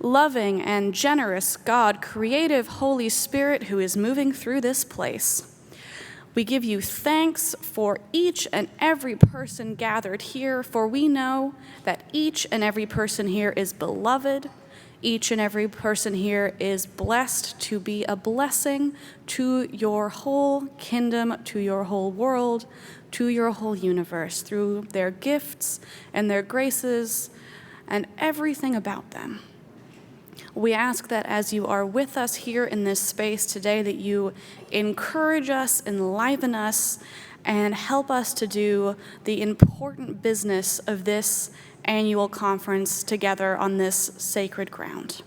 loving and generous God, creative Holy Spirit who is moving through this place. We give you thanks for each and every person gathered here, for we know that each and every person here is beloved. Each and every person here is blessed to be a blessing to your whole kingdom, to your whole world, to your whole universe, through their gifts and their graces and everything about them. We ask that as you are with us here in this space today, that you encourage us, enliven us, and help us to do the important business of this annual conference together on this sacred ground.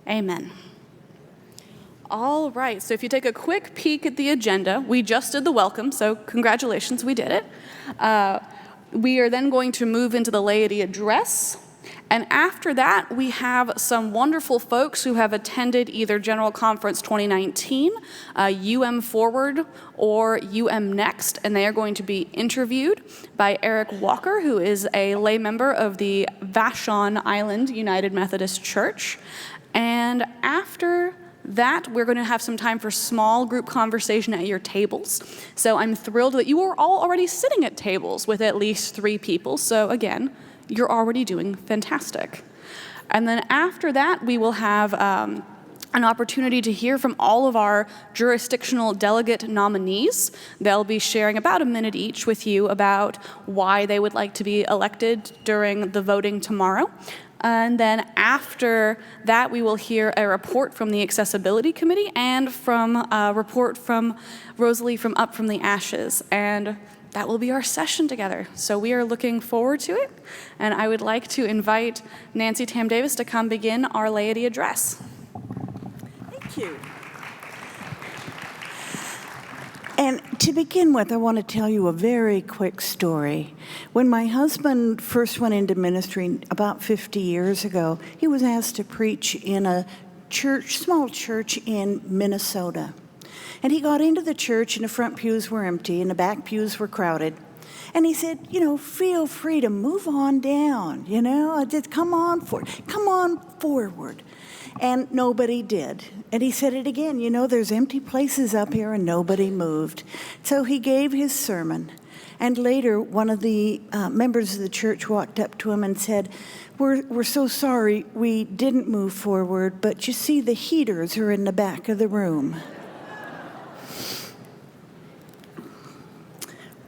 Amen. All right, so if you take a quick peek at the agenda, we just did the welcome, so congratulations, we did it. We are then going to move into the laity address. And after that, we have some wonderful folks who have attended either General Conference 2019, Forward, or Next, and they are going to be interviewed by Eric Walker, who is a lay member of the Vashon Island United Methodist Church. And after that, we're going to have some time for small group conversation at your tables. So I'm thrilled that you are all already sitting at tables with at least 3 people. So again, you're already doing fantastic. And then after that, we will have an opportunity to hear from all of our jurisdictional delegate nominees. They'll be sharing about a minute each with you about why they would like to be elected during the voting tomorrow. And then after that, we will hear a report from the Accessibility Committee and from a report from Rosalie from Up From the Ashes. And that will be our session together. So we are looking forward to it. And I would like to invite Nancy Tam Davis to come begin our laity address. Thank you. And to begin with, I want to tell you a very quick story. When my husband first went into ministry about 50 years ago, he was asked to preach in a church, small church in Minnesota. And he got into the church, and the front pews were empty, and the back pews were crowded. And he said, feel free to move on down, just come on forward. And nobody did. And he said it again, there's empty places up here, and nobody moved. So he gave his sermon. And later, one of the members of the church walked up to him and said, we're so sorry we didn't move forward, but you see the heaters are in the back of the room.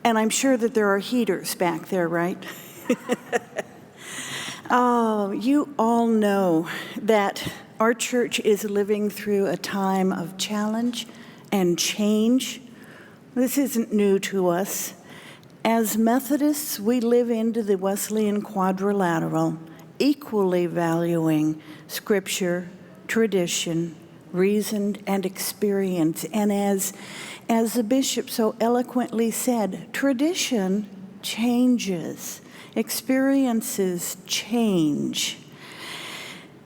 And I'm sure that there are heaters back there, right? Oh, you all know that our church is living through a time of challenge and change. This isn't new to us. As Methodists, we live into the Wesleyan quadrilateral, equally valuing Scripture, tradition, reason, and experience. And as the bishop so eloquently said, tradition changes, experiences change.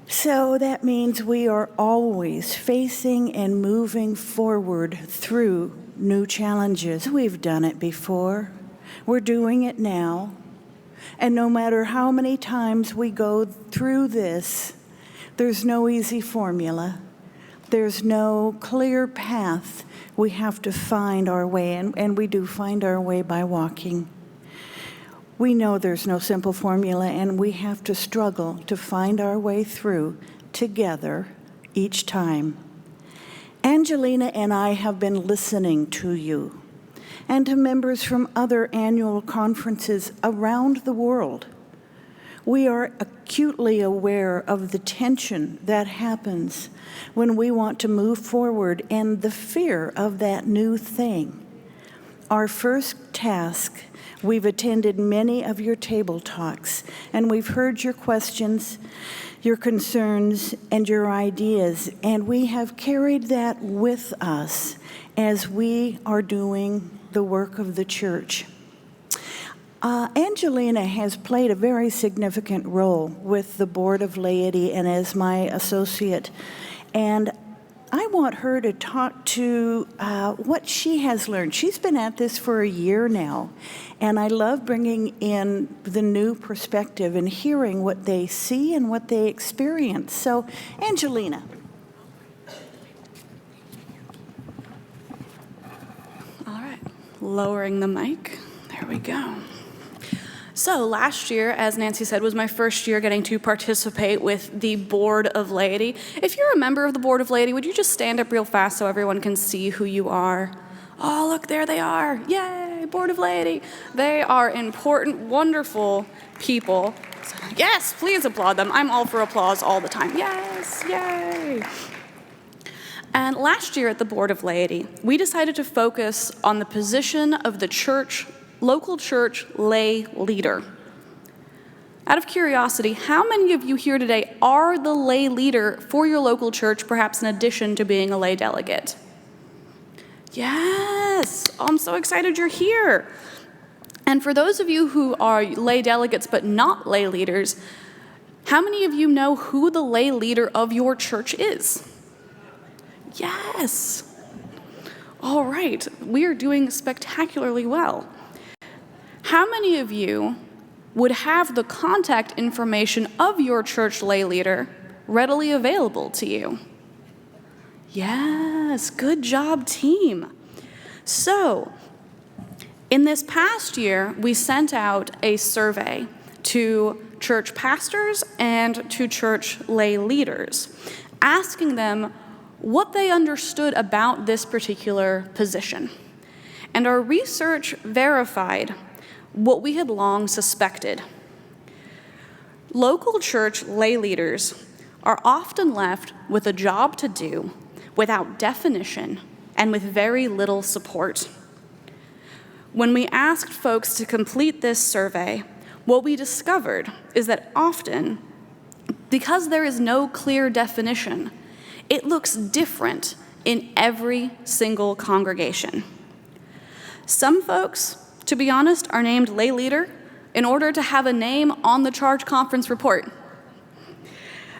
So that means we are always facing and moving forward through new challenges. We've done it before. We're doing it now. And no matter how many times we go through this, there's no easy formula. There's no clear path. We have to find our way, and we do find our way by walking. We know there's no simple formula, and we have to struggle to find our way through together each time. Angelina and I have been listening to you and to members from other annual conferences around the world. We are acutely aware of the tension that happens when we want to move forward and the fear of that new thing. Our first task, we've attended many of your table talks, and we've heard your questions, your concerns, and your ideas, and we have carried that with us as we are doing the work of the church. Angelina has played a very significant role with the Board of Laity and as my associate. And I want her to talk to what she has learned. She's been at this for a year now, and I love bringing in the new perspective and hearing what they see and what they experience. So, Angelina. All right, lowering the mic. There we go. So last year, as Nancy said, was my first year getting to participate with the Board of Laity. If you're a member of the Board of Laity, would you just stand up real fast so everyone can see who you are? Oh, look, there they are. Yay, Board of Laity. They are important, wonderful people. So, yes, please applaud them. I'm all for applause all the time. Yes, yay. And last year at the Board of Laity, we decided to focus on the position of the local church lay leader. Out of curiosity, how many of you here today are the lay leader for your local church, perhaps in addition to being a lay delegate? Yes, I'm so excited you're here. And for those of you who are lay delegates but not lay leaders, how many of you know who the lay leader of your church is? Yes. All right, we are doing spectacularly well. How many of you would have the contact information of your church lay leader readily available to you? Yes, good job, team. So, in this past year, we sent out a survey to church pastors and to church lay leaders, asking them what they understood about this particular position. And our research verified what we had long suspected. Local church lay leaders are often left with a job to do without definition and with very little support. When we asked folks to complete this survey, what we discovered is that often, because there is no clear definition, it looks different in every single congregation. Some folks, to be honest, are named lay leader in order to have a name on the charge conference report.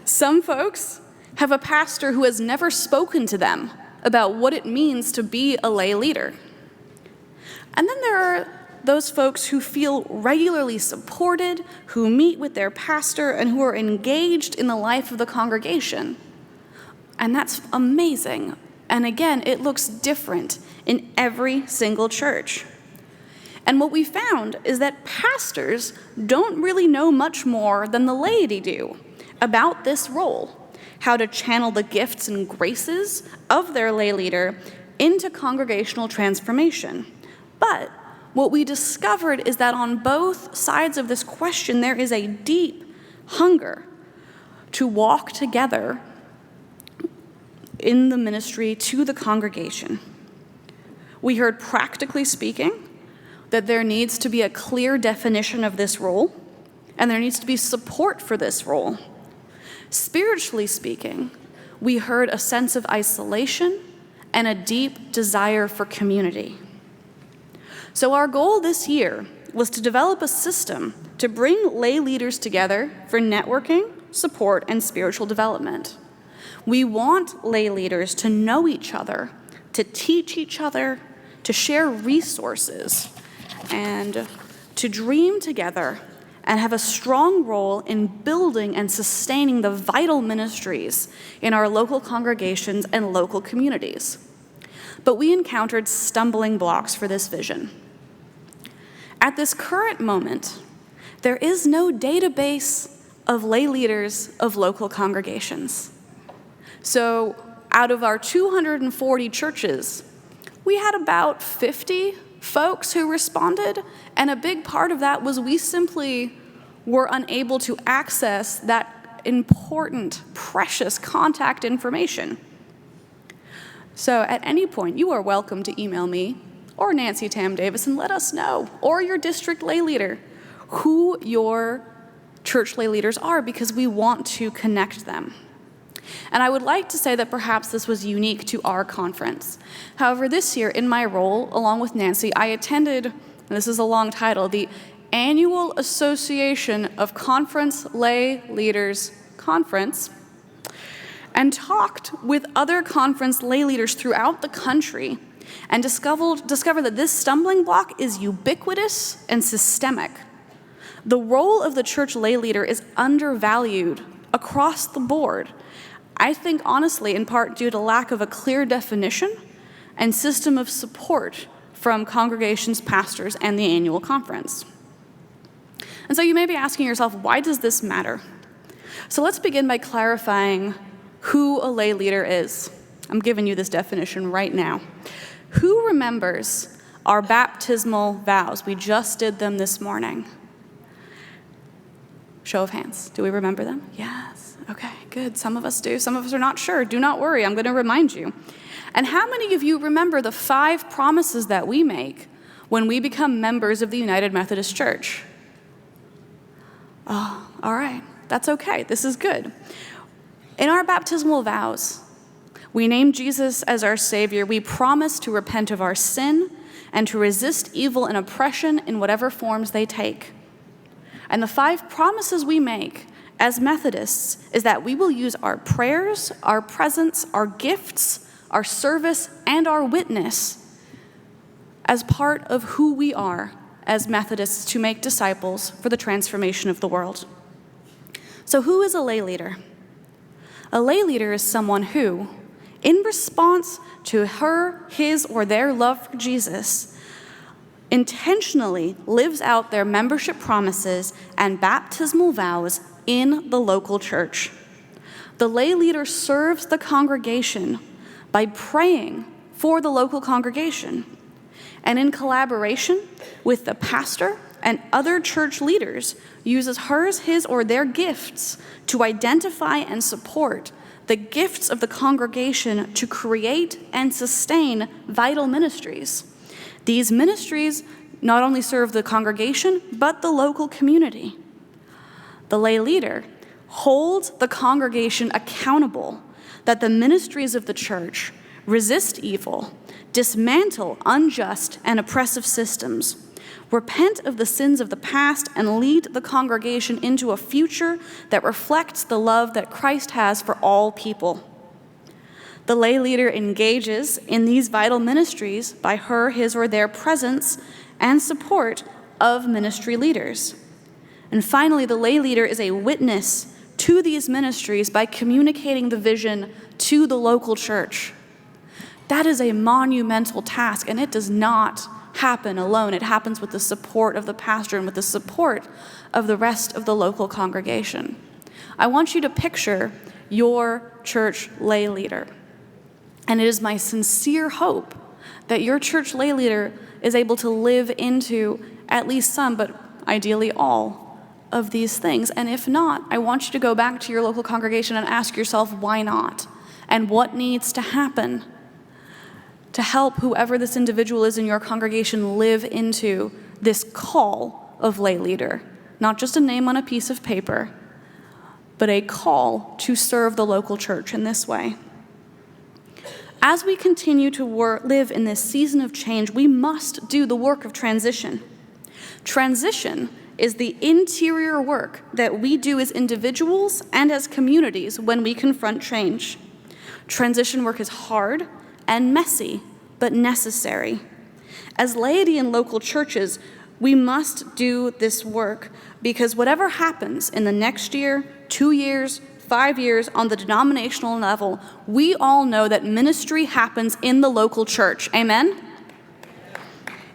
Some folks have a pastor who has never spoken to them about what it means to be a lay leader. And then there are those folks who feel regularly supported, who meet with their pastor, and who are engaged in the life of the congregation. And that's amazing. And again, it looks different in every single church. And what we found is that pastors don't really know much more than the laity do about this role, how to channel the gifts and graces of their lay leader into congregational transformation. But what we discovered is that on both sides of this question, there is a deep hunger to walk together in the ministry to the congregation. We heard, practically speaking, that there needs to be a clear definition of this role, and there needs to be support for this role. Spiritually speaking, we heard a sense of isolation and a deep desire for community. So our goal this year was to develop a system to bring lay leaders together for networking, support, and spiritual development. We want lay leaders to know each other, to teach each other, to share resources, and to dream together and have a strong role in building and sustaining the vital ministries in our local congregations and local communities. But we encountered stumbling blocks for this vision. At this current moment, there is no database of lay leaders of local congregations. So out of our 240 churches, we had about 50 folks who responded, and a big part of that was we simply were unable to access that important, precious contact information. So at any point, you are welcome to email me or Nancy Tam Davis and let us know, or your district lay leader, who your church lay leaders are, because we want to connect them. And I would like to say that perhaps this was unique to our conference. However, this year, in my role, along with Nancy, I attended, and this is a long title, the Annual Association of Conference Lay Leaders Conference. and talked with other conference lay leaders throughout the country and discovered that this stumbling block is ubiquitous and systemic. The role of the church lay leader is undervalued across the board. I think, honestly, in part due to lack of a clear definition and system of support from congregations, pastors, and the annual conference. And so you may be asking yourself, why does this matter? So let's begin by clarifying who a lay leader is. I'm giving you this definition right now. Who remembers our baptismal vows? We just did them this morning. Show of hands. Do we remember them? Yes. Okay, good. Some of us do. Some of us are not sure. Do not worry. I'm going to remind you. And how many of you remember the 5 promises that we make when we become members of the United Methodist Church? Oh, all right. That's okay. This is good. In our baptismal vows, we name Jesus as our Savior. We promise to repent of our sin and to resist evil and oppression in whatever forms they take. And the 5 promises we make as Methodists is that we will use our prayers, our presence, our gifts, our service, and our witness as part of who we are as Methodists to make disciples for the transformation of the world. So who is a lay leader? A lay leader is someone who, in response to her, his, or their love for Jesus, intentionally lives out their membership promises and baptismal vows in the local church. The lay leader serves the congregation by praying for the local congregation, and in collaboration with the pastor and other church leaders, uses hers, his, or their gifts to identify and support the gifts of the congregation to create and sustain vital ministries. These ministries not only serve the congregation, but the local community. The lay leader holds the congregation accountable that the ministries of the church resist evil, dismantle unjust and oppressive systems, repent of the sins of the past, and lead the congregation into a future that reflects the love that Christ has for all people. The lay leader engages in these vital ministries by her, his, or their presence and support of ministry leaders. And finally, the lay leader is a witness to these ministries by communicating the vision to the local church. That is a monumental task, and it does not happen alone. It happens with the support of the pastor and with the support of the rest of the local congregation. I want you to picture your church lay leader. And it is my sincere hope that your church lay leader is able to live into at least some, but ideally all, of these things. And if not, I want you to go back to your local congregation and ask yourself, why not? And what needs to happen to help whoever this individual is in your congregation live into this call of lay leader. Not just a name on a piece of paper, but a call to serve the local church in this way. As we continue to live in this season of change, we must do the work of transition. Transition is the interior work that we do as individuals and as communities when we confront change. Transition work is hard and messy, but necessary. As laity in local churches, we must do this work because whatever happens in the next year, 2 years, 5 years on the denominational level, we all know that ministry happens in the local church. Amen?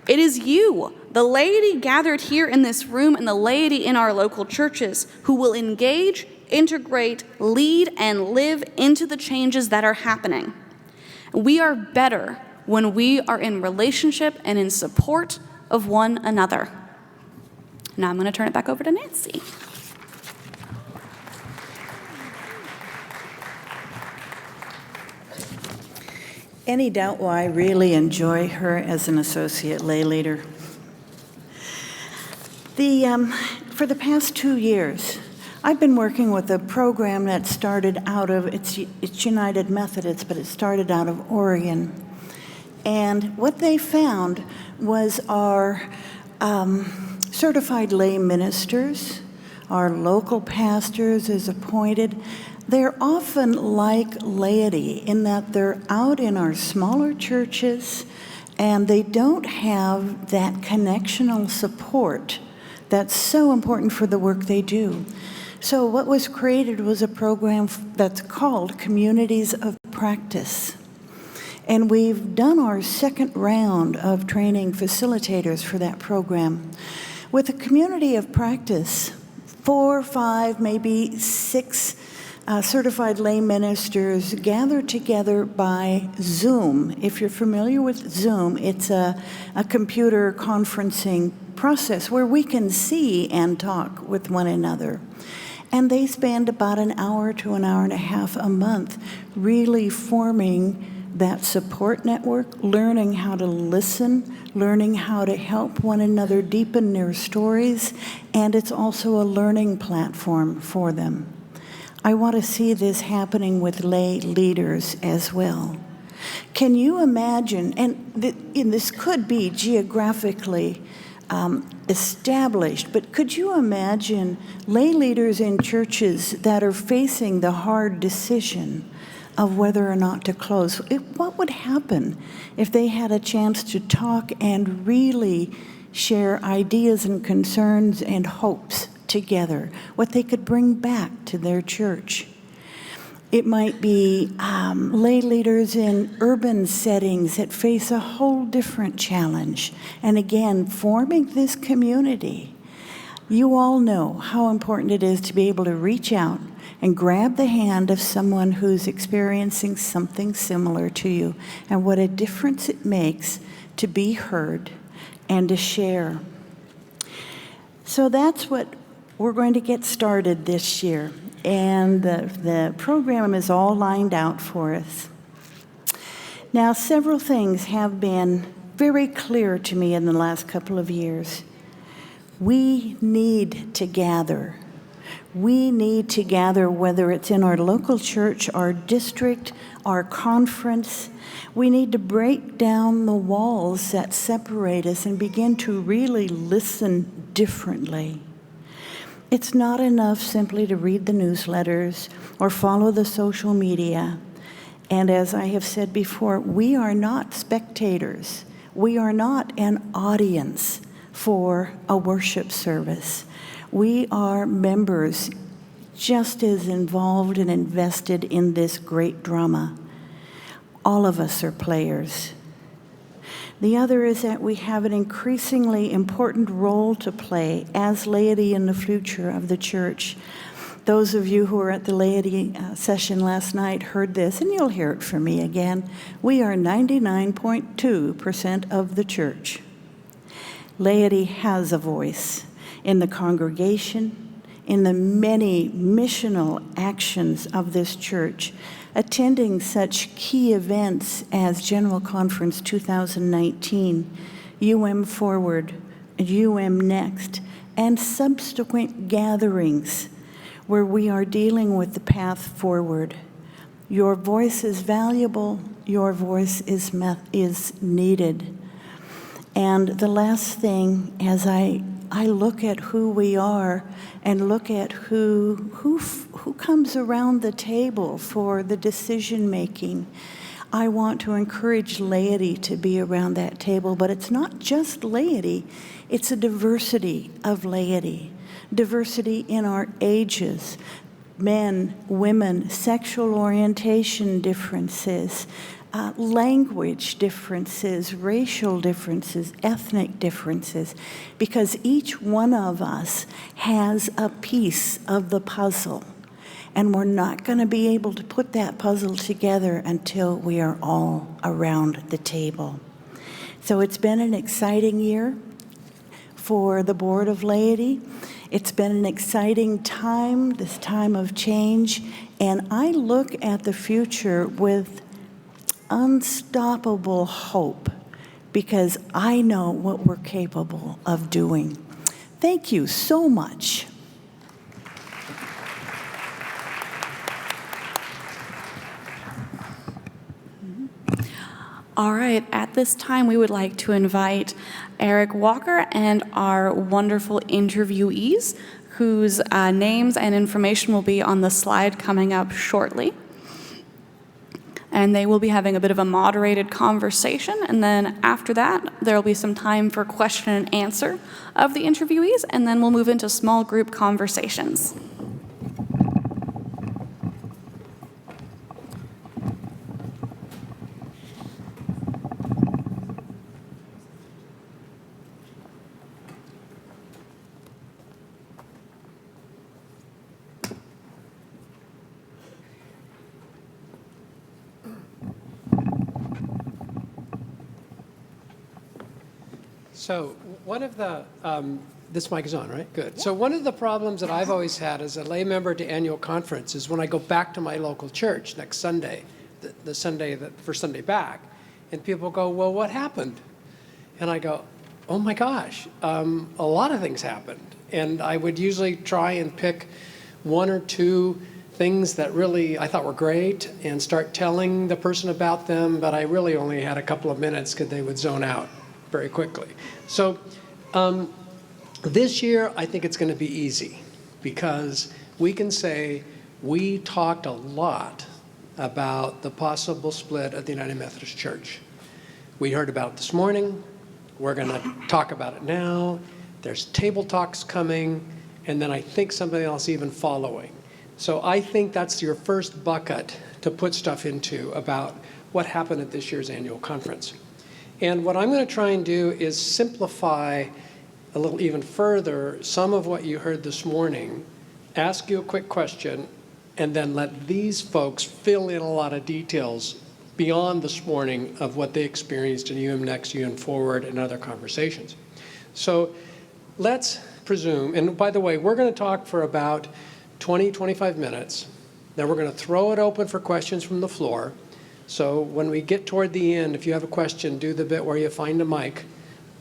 It is you, the laity gathered here in this room and the laity in our local churches, who will engage, integrate, lead, and live into the changes that are happening. We are better when we are in relationship and in support of one another. Now I'm going to turn it back over to Nancy. Any doubt why I really enjoy her as an associate lay leader? For the past 2 years, I've been working with a program that started out of, it's United Methodist, but it started out of Oregon. And what they found was our certified lay ministers, our local pastors as appointed, They're often like laity in that they're out in our smaller churches and they don't have that connectional support that's so important for the work they do. So what was created was a program that's called Communities of Practice. And we've done our second round of training facilitators for that program. With a community of practice, 4, 5, maybe 6 certified lay ministers gather together by Zoom. If you're familiar with Zoom, it's a computer conferencing process where we can see and talk with one another. And they spend about an hour to an hour and a half a month really forming that support network, learning how to listen, learning how to help one another deepen their stories, and it's also a learning platform for them. I want to see this happening with lay leaders as well. Can you imagine, and this could be geographically established, but could you imagine lay leaders in churches that are facing the hard decision of whether or not to close? What would happen if they had a chance to talk and really share ideas and concerns and hopes together, what they could bring back to their church? It might be lay leaders in urban settings that face a whole different challenge. And again, forming this community. You all know how important it is to be able to reach out and grab the hand of someone who's experiencing something similar to you, and what a difference it makes to be heard and to share. So that's what we're going to get started this year. And the program is all lined out for us. Now, several things have been very clear to me in the last couple of years. We need to gather. We need to gather, whether it's in our local church, our district, our conference. We need to break down the walls that separate us and begin to really listen differently. It's not enough simply to read the newsletters or follow the social media. And as I have said before, we are not spectators. We are not an audience for a worship service. We are members just as involved and invested in this great drama. All of us are players. The other is that we have an increasingly important role to play as laity in the future of the church. Those of you who were at the Laity Session last night heard this, and you'll hear it from me again. We are 99.2% of the church. Laity has a voice in the congregation, in the many missional actions of this church, attending such key events as General Conference 2019, Forward, Next, and subsequent gatherings where we are dealing with the path forward. Your voice is valuable. Your voice is needed. And the last thing, as I look at who we are and look at who comes around the table for the decision making, I want to encourage laity to be around that table. But it's not just laity, it's a diversity of laity. Diversity in our ages, men, women, sexual orientation differences, language differences, racial differences, ethnic differences, because each one of us has a piece of the puzzle. And we're not going to be able to put that puzzle together until we are all around the table. So it's been an exciting year for the Board of Laity. It's been an exciting time, this time of change, and I look at the future with unstoppable hope because I know what we're capable of doing. Thank you so much. All right, at this time, we would like to invite Eric Walker and our wonderful interviewees whose names and information will be on the slide coming up shortly. And they will be having a bit of a moderated conversation. And then after that, there will be some time for question and answer of the interviewees. And then we'll move into small group conversations. So one of the, this mic is on, right? Good. So one of the problems that I've always had as a lay member to annual conference is when I go back to my local church next Sunday, the first Sunday back, and people go, well, what happened? And I go, oh my gosh, a lot of things happened. And I would usually try and pick one or two things that really I thought were great and start telling the person about them, but I really only had a couple of minutes because they would zone out very quickly. So this year, I think it's going to be easy because we can say we talked a lot about the possible split of the United Methodist Church. We heard about it this morning. We're going to talk about it now. There's table talks coming, and then I think something else even following. So I think that's your first bucket to put stuff into about what happened at this year's annual conference. And what I'm going to try and do is simplify a little even further some of what you heard this morning, ask you a quick question, and then let these folks fill in a lot of details beyond this morning of what they experienced in UM Next, UM Forward, and other conversations. So let's presume, and by the way, we're going to talk for about 20, 25 minutes. Then we're going to throw it open for questions from the floor. So when we get toward the end, if you have a question, do the bit where you find a mic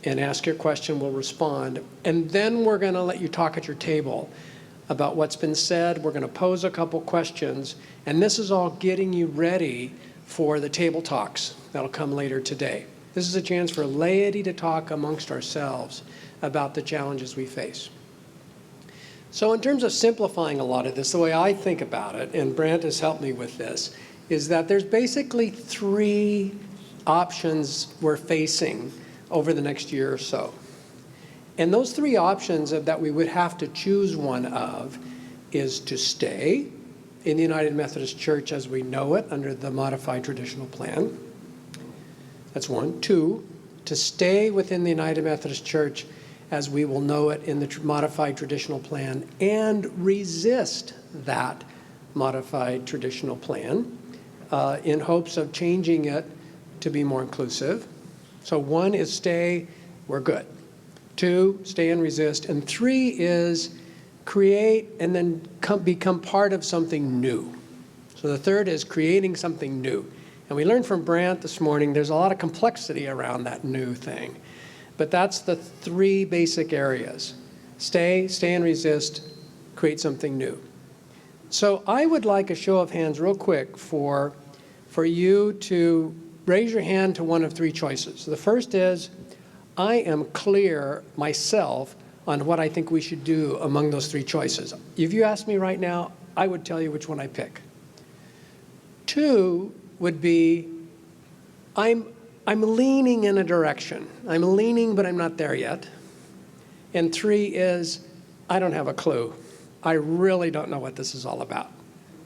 and ask your question, we'll respond. And then we're going to let you talk at your table about what's been said. We're going to pose a couple questions. And this is all getting you ready for the table talks that'll come later today. This is a chance for laity to talk amongst ourselves about the challenges we face. So in terms of simplifying a lot of this, the way I think about it, and Brant has helped me with this, is that there's basically three options we're facing over the next year or so. And those three options that we would have to choose one of is to stay in the United Methodist Church as we know it under the modified traditional plan. That's one. Two, to stay within the United Methodist Church as we will know it in the modified traditional plan and resist that modified traditional plan in hopes of changing it to be more inclusive. So one is stay, we're good. Two, stay and resist. And three is create and then become part of something new. So the third is creating something new. And we learned from Brant this morning, there's a lot of complexity around that new thing. But that's the three basic areas. Stay and resist, create something new. So I would like a show of hands real quick for you to raise your hand to one of three choices. The first is, I am clear myself on what I think we should do among those three choices. If you ask me right now, I would tell you which one I pick. Two would be, I'm leaning in a direction. I'm leaning, but I'm not there yet. And three is, I don't have a clue. I really don't know what this is all about.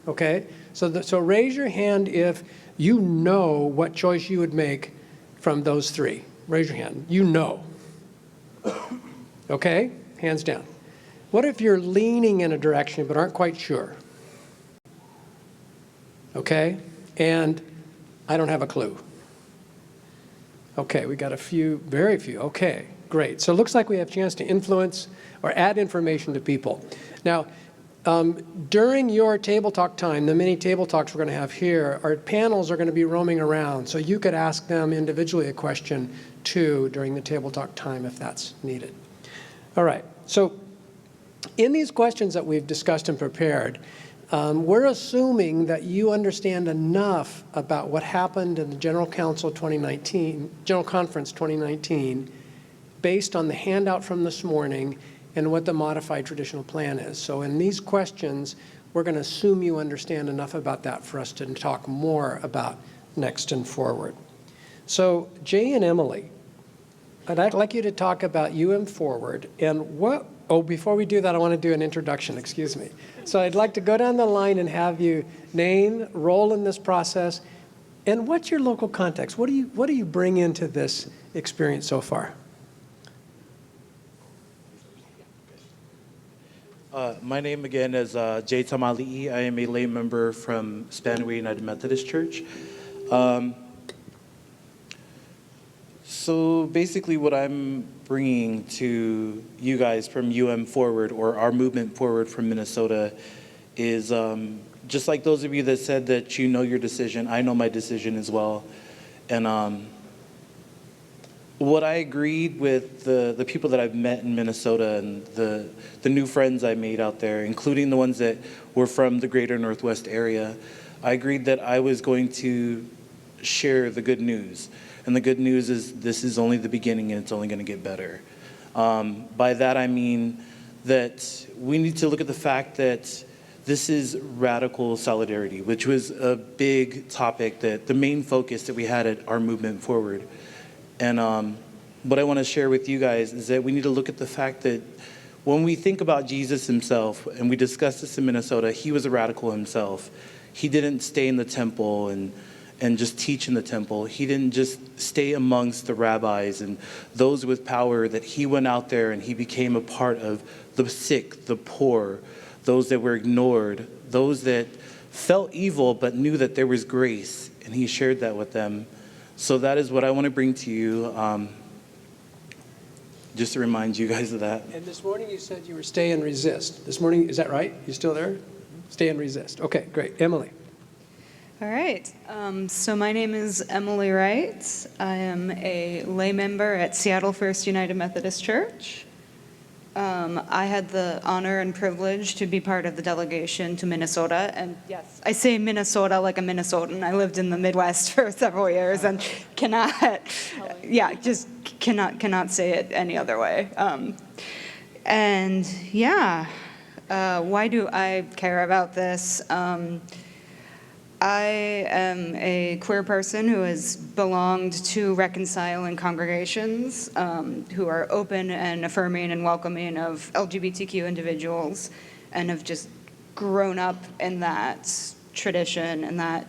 Okay? So raise your hand if you know what choice you would make from those three. Raise your hand. You know. Okay? Hands down. What if you're leaning in a direction but aren't quite sure? Okay? And I don't have a clue. Okay, we got a few, very few. Okay, great. So it looks like we have a chance to influence or add information to people. Now, during your table talk time, the mini table talks we're going to have here, our panels are going to be roaming around. So you could ask them individually a question too during the table talk time if that's needed. All right, so in these questions that we've discussed and prepared, we're assuming that you understand enough about what happened in the General Conference 2019, based on the handout from this morning and what the modified traditional plan is. So in these questions, we're going to assume you understand enough about that for us to talk more about next and forward. So Jay and Emily, I'd like you to talk about Forward and what, before we do that, I want to do an introduction, excuse me. So I'd like to go down the line and have you name, role in this process, and what's your local context? What do you bring into this experience so far? My name again is Jay Tamali'i. I am a lay member from Spanaway United Methodist Church. So basically what I'm bringing to you guys from Forward, or our movement forward from Minnesota, is just like those of you that said that you know your decision, I know my decision as well. And what I agreed with the people that I've met in Minnesota and the new friends I made out there, including the ones that were from the greater Northwest area, I agreed that I was going to share the good news. And the good news is this is only the beginning and it's only going to get better. By that I mean that we need to look at the fact that this is radical solidarity, which was a big topic, that the main focus that we had at our movement forward. And what I want to share with you guys is that we need to look at the fact that when we think about Jesus himself, and we discussed this in Minnesota, he was a radical himself. He didn't stay in the temple and just teach in the temple. He didn't just stay amongst the rabbis and those with power, that he went out there and he became a part of the sick, the poor, those that were ignored, those that felt evil but knew that there was grace, and he shared that with them. So that is what I want to bring to you, just to remind you guys of that. And this morning you said you were stay and resist. This morning, is that right? You still there? Stay and resist. Okay, great. Emily. All right. So my name is Emily Wright. I am a lay member at Seattle First United Methodist Church. I had the honor and privilege to be part of the delegation to Minnesota. And yes, I say Minnesota like a Minnesotan. I lived in the Midwest for several years and cannot say it any other way. Why do I care about this? I am a queer person who has belonged to reconciling congregations who are open and affirming and welcoming of LGBTQ individuals, and have just grown up in that tradition and that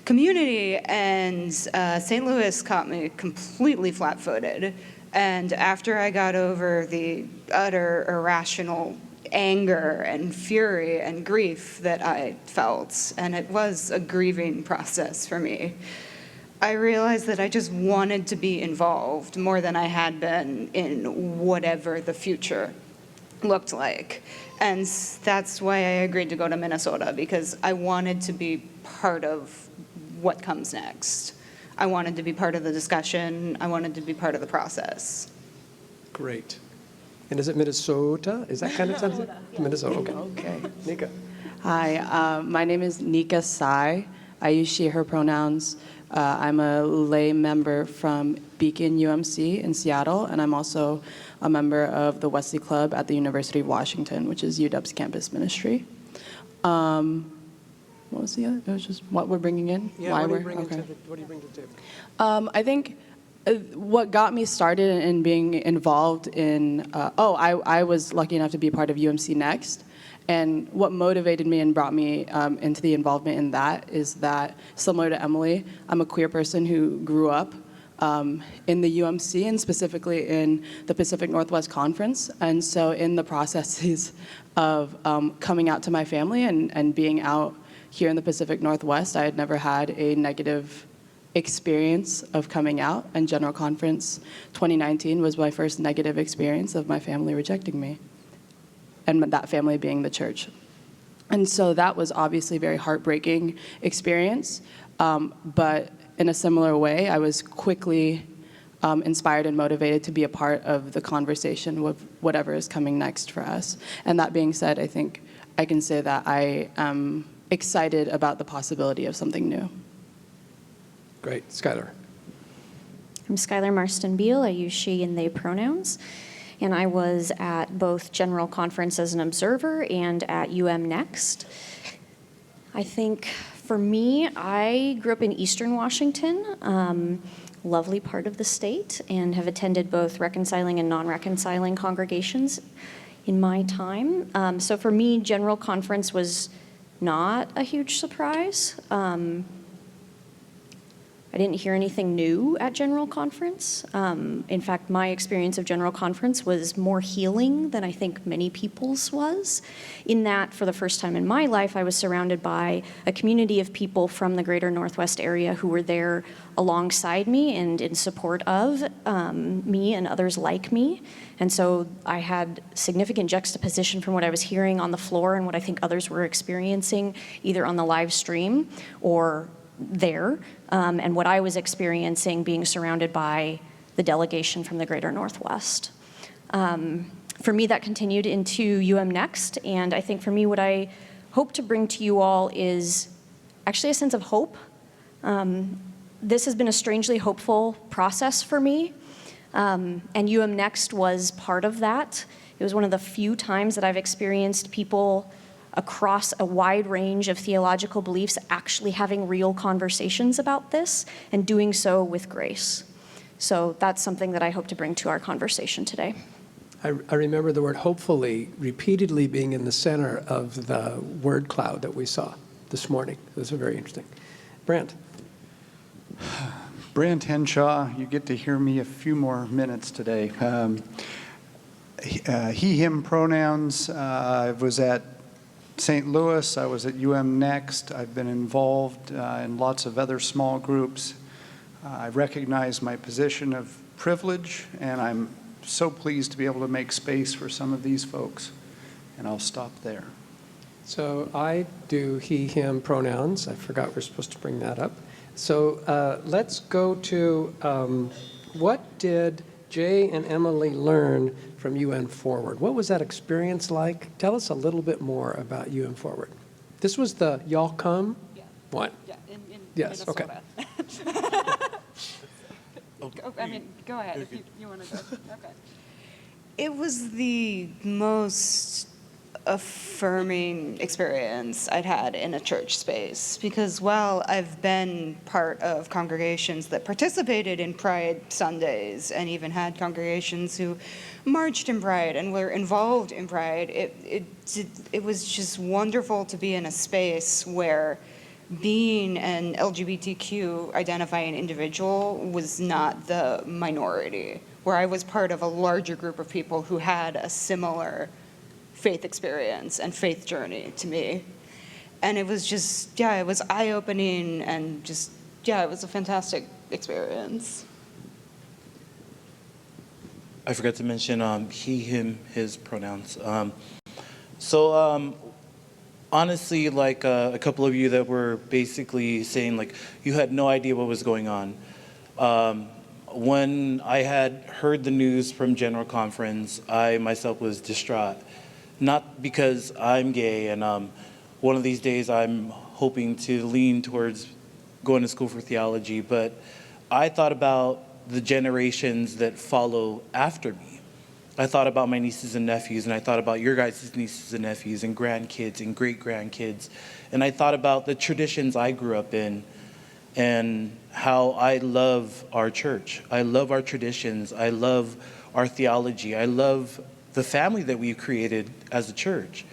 community. And St. Louis caught me completely flat-footed. And after I got over the utter irrational anger and fury and grief that I felt, and it was a grieving process for me, I realized that I just wanted to be involved more than I had been in whatever the future looked like. And that's why I agreed to go to Minnesota, because I wanted to be part of what comes next. I wanted to be part of the discussion. I wanted to be part of the process. Great. And is it Minnesota? Is that kind of something? Yeah. Minnesota, okay. Nika. Hi, my name is Nika Sai. I use she, her pronouns. I'm a lay member from Beacon UMC in Seattle, and I'm also a member of the Wesley Club at the University of Washington, which is UW's campus ministry. What was the other? It was just what we're bringing in? Yeah, why what do we're you bring okay. what do you bring to the table? I think what got me started in being involved in, I was lucky enough to be part of UMC Next. And what motivated me and brought me into the involvement in that is that, similar to Emily, I'm a queer person who grew up in the UMC, and specifically in the Pacific Northwest Conference. And so in the processes of coming out to my family and being out here in the Pacific Northwest, I had never had a negative experience of coming out, and General Conference 2019 was my first negative experience of my family rejecting me, and that family being the church. And so that was obviously a very heartbreaking experience, but in a similar way, I was quickly inspired and motivated to be a part of the conversation with whatever is coming next for us. And that being said, I think I can say that I am excited about the possibility of something new. Great. Skylar. I'm Skylar Marston Beal. I use she and they pronouns. and I was at both General Conference as an observer and at Next. I think for me, I grew up in Eastern Washington, lovely part of the state, and have attended both reconciling and non-reconciling congregations in my time. So for me, General Conference was not a huge surprise. I didn't hear anything new at General Conference. In fact, my experience of General Conference was more healing than I think many people's was, in that for the first time in my life, I was surrounded by a community of people from the greater Northwest area who were there alongside me and in support of me and others like me. And so I had significant juxtaposition from what I was hearing on the floor and what I think others were experiencing, either on the live stream or there, and what I was experiencing being surrounded by the delegation from the greater Northwest. For me, that continued into Next, and I think for me, what I hope to bring to you all is actually a sense of hope. This has been a strangely hopeful process for me, and Next was part of that. It was one of the few times that I've experienced people across a wide range of theological beliefs actually having real conversations about this and doing so with grace. So that's something that I hope to bring to our conversation today. I remember the word hopefully repeatedly being in the center of the word cloud that we saw this morning. It was very interesting. Brant. Brant Henshaw, you get to hear me a few more minutes today. He, him pronouns. I was at St. Louis, I was at Next. I've been involved in lots of other small groups. I recognize my position of privilege, and I'm so pleased to be able to make space for some of these folks. And I'll stop there. So I do he, him pronouns. I forgot we're supposed to bring that up. So let's go to what did Jay and Emily learn from UN Forward? What was that experience like? Tell us a little bit more about UN Forward. This was the y'all come one. Yeah, in yes, Minnesota. Okay. I mean, go ahead if you want to go. Okay. It was the most affirming experience I'd had in a church space, because while I've been part of congregations that participated in Pride Sundays and even had congregations who marched in Pride and were involved in Pride, it was just wonderful to be in a space where being an LGBTQ identifying individual was not the minority, where I was part of a larger group of people who had a similar faith experience and faith journey to me. And it was just, it was eye-opening and just, it was a fantastic experience. I forgot to mention he, him, his pronouns. Honestly, like a couple of you that were basically saying like you had no idea what was going on. When I had heard the news from General Conference, I myself was distraught. Not because I'm gay, and one of these days I'm hoping to lean towards going to school for theology, but I thought about the generations that follow after me. I thought about my nieces and nephews, and I thought about your guys' nieces and nephews and grandkids and great-grandkids, and I thought about the traditions I grew up in and how I love our church. I love our traditions. I love our theology. I love the family that we've created as a church.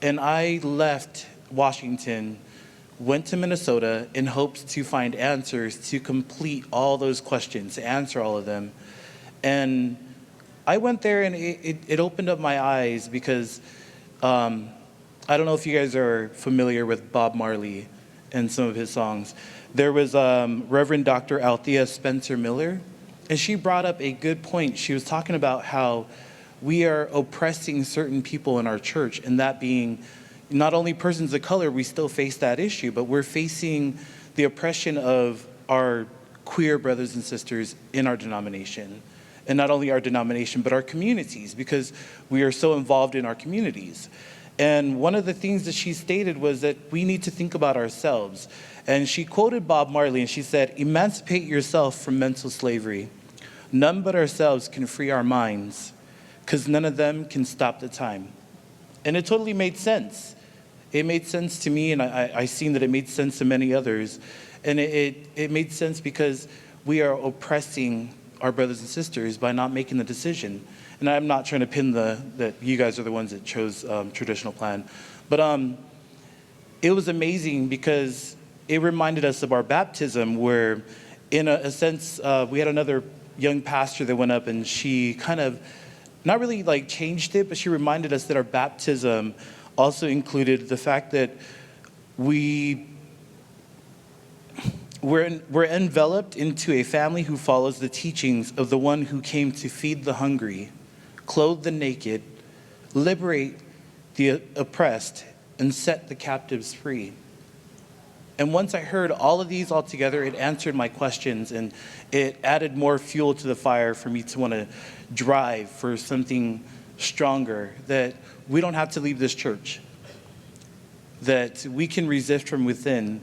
And I left Washington, went to Minnesota in hopes to find answers to complete all those questions, to answer all of them. And I went there and it opened up my eyes because I don't know if you guys are familiar with Bob Marley and some of his songs. There was Reverend Dr. Althea Spencer Miller, and she brought up a good point. She was talking about how we are oppressing certain people in our church, and that being not only persons of color, we still face that issue, but we're facing the oppression of our queer brothers and sisters in our denomination. And not only our denomination, but our communities, because we are so involved in our communities. And one of the things that she stated was that we need to think about ourselves. And she quoted Bob Marley, and she said, "Emancipate yourself from mental slavery. None but ourselves can free our minds. because none of them can stop the time. And it totally made sense. It made sense to me, and I seen that it made sense to many others. And it made sense because we are oppressing our brothers and sisters by not making the decision. And I'm not trying to pin that you guys are the ones that chose traditional plan. But it was amazing because it reminded us of our baptism, where in a sense, we had another young pastor that went up, and she kind of, not really like changed it, but she reminded us that our baptism also included the fact that we're enveloped into a family who follows the teachings of the one who came to feed the hungry, clothe the naked, liberate the oppressed, and set the captives free. And once I heard all of these all together, it answered my questions, and it added more fuel to the fire for me to want to drive for something stronger, that we don't have to leave this church, that we can resist from within,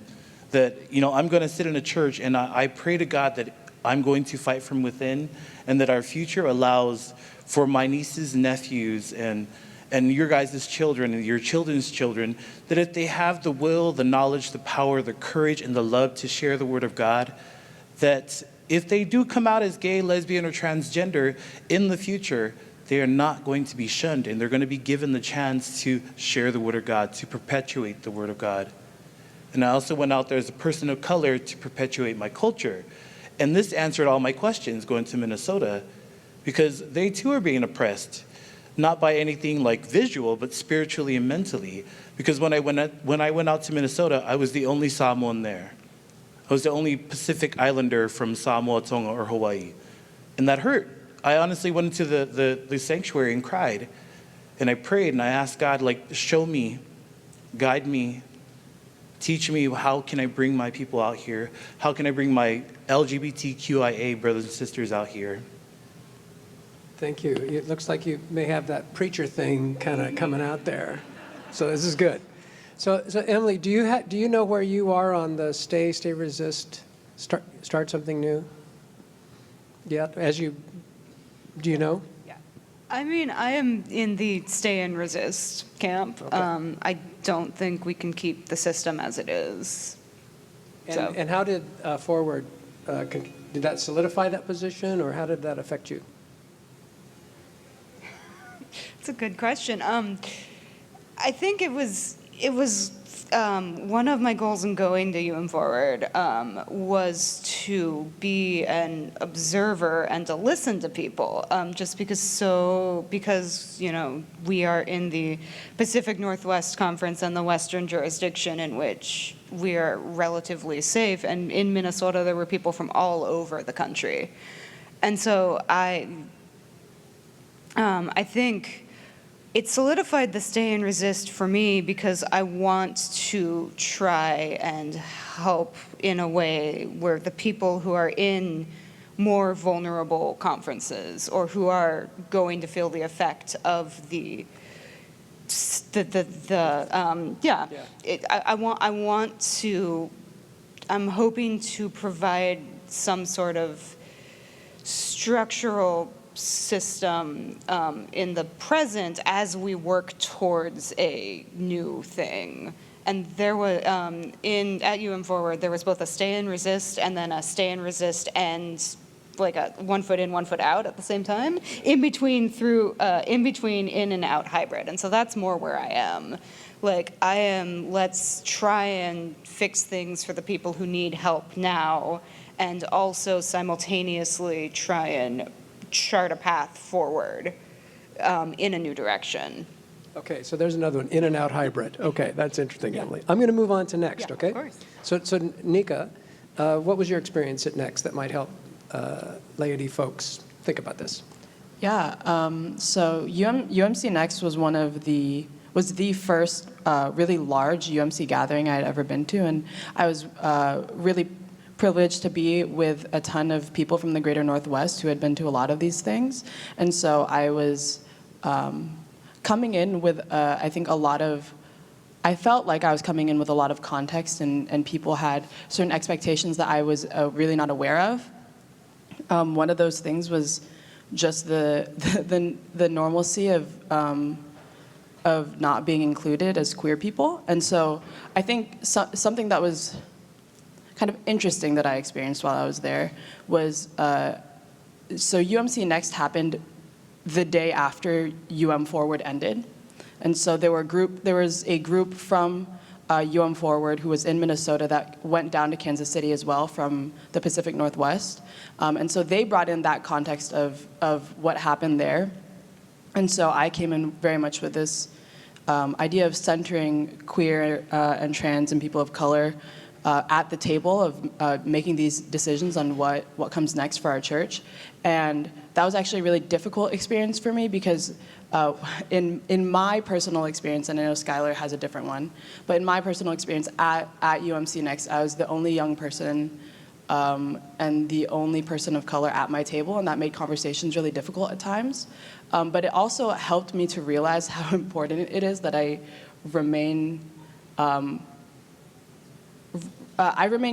that, I'm going to sit in a church and I pray to God that I'm going to fight from within, and that our future allows for my nieces, nephews, and your guys' children and your children's children, that if they have the will, the knowledge, the power, the courage, and the love to share the word of God, that if they do come out as gay, lesbian, or transgender in the future, they are not going to be shunned, and they're going to be given the chance to share the word of God, to perpetuate the word of God. And I also went out there as a person of color to perpetuate my culture. And this answered all my questions going to Minnesota, because they too are being oppressed, not by anything like visual, but spiritually and mentally. Because when I went out to Minnesota, I was the only Samoan there. I was the only Pacific Islander from Samoa, Tonga, or Hawaii. And that hurt. I honestly went into the sanctuary and cried. And I prayed and I asked God, show me, guide me, teach me, how can I bring my people out here? How can I bring my LGBTQIA brothers and sisters out here? Thank you. It looks like you may have that preacher thing kind of coming out there. So this is good. So Emily, do you know where you are on the stay, resist, start something new? Yeah, do you know? Yeah. I mean, I am in the stay and resist camp. Okay. I don't think we can keep the system as it is. And how did Forward, did that solidify that position, or how did that affect you? It's a good question. I think it was one of my goals in going to Forward was to be an observer and to listen to people, just because we are in the Pacific Northwest Conference and the Western jurisdiction in which we are relatively safe, and in Minnesota there were people from all over the country, and so I think it solidified the stay and resist for me, because I want to try and help in a way where the people who are in more vulnerable conferences, or who are going to feel the effect of I'm hoping to provide some sort of structural system in the present as we work towards a new thing. And there was at Forward there was both a stay and resist, and then a stay and resist and like a 1 foot in, 1 foot out at the same time, in between in and out hybrid. And so that's more where I am. Let's try and fix things for the people who need help now, and also simultaneously try and chart a path forward in a new direction. Okay, so there's another one, in and out hybrid. Okay, that's interesting, Emily. I'm going to move on to Next, okay? Of course. So Nika, what was your experience at Next that might help laity folks think about this? Yeah, so UMC Next was was the first really large UMC gathering I had ever been to, and I was really privileged to be with a ton of people from the greater Northwest who had been to a lot of these things. And so I was coming in with, I think, I felt like I was coming in with a lot of context, and people had certain expectations that I was really not aware of. One of those things was just the normalcy of not being included as queer people. And so I think something that was kind of interesting that I experienced while I was there was, so UMC Next happened the day after Forward ended. And so there was a group from Forward who was in Minnesota that went down to Kansas City as well from the Pacific Northwest. And so they brought in that context of what happened there. And so I came in very much with this idea of centering queer and trans and people of color at the table of making these decisions on what comes next for our church. And that was actually a really difficult experience for me because in my personal experience, and I know Skylar has a different one, but in my personal experience at UMC Next, I was the only young person and the only person of color at my table, and that made conversations really difficult at times. But it also helped me to realize how important it is that I remain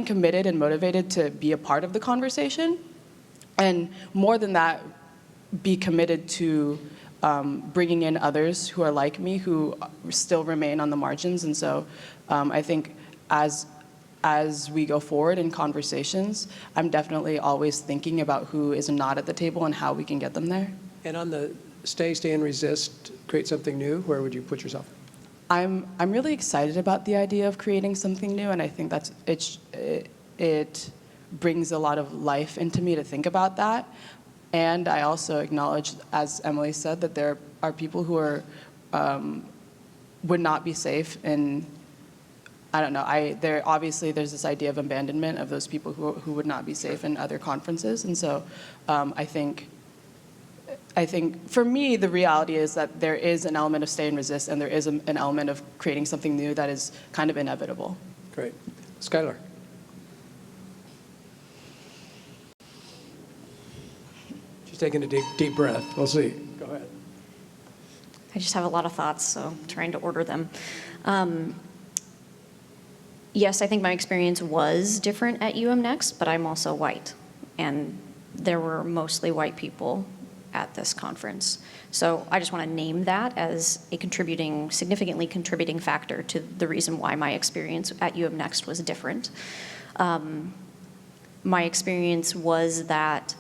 committed and motivated to be a part of the conversation, and more than that, be committed to bringing in others who are like me, who still remain on the margins. And so I think as we go forward in conversations, I'm definitely always thinking about who is not at the table and how we can get them there. And on the stay and resist, create something new, where would you put yourself? I'm really excited about the idea of creating something new, and I think it brings a lot of life into me to think about that. And I also acknowledge, as Emily said, that there are people who are would not be safe in, I don't know, obviously there's this idea of abandonment of those people who would not be safe in other conferences. And so I think for me, the reality is that there is an element of stay and resist, and there is an element of creating something new that is kind of inevitable. Great. Skylar. She's taking a deep breath. We'll see. Go ahead. I just have a lot of thoughts, so I'm trying to order them. Yes, I think my experience was different at Next, but I'm also white, and there were mostly white people at this conference. So I just want to name that as a significantly contributing factor to the reason why my experience at Next was different. My experience was that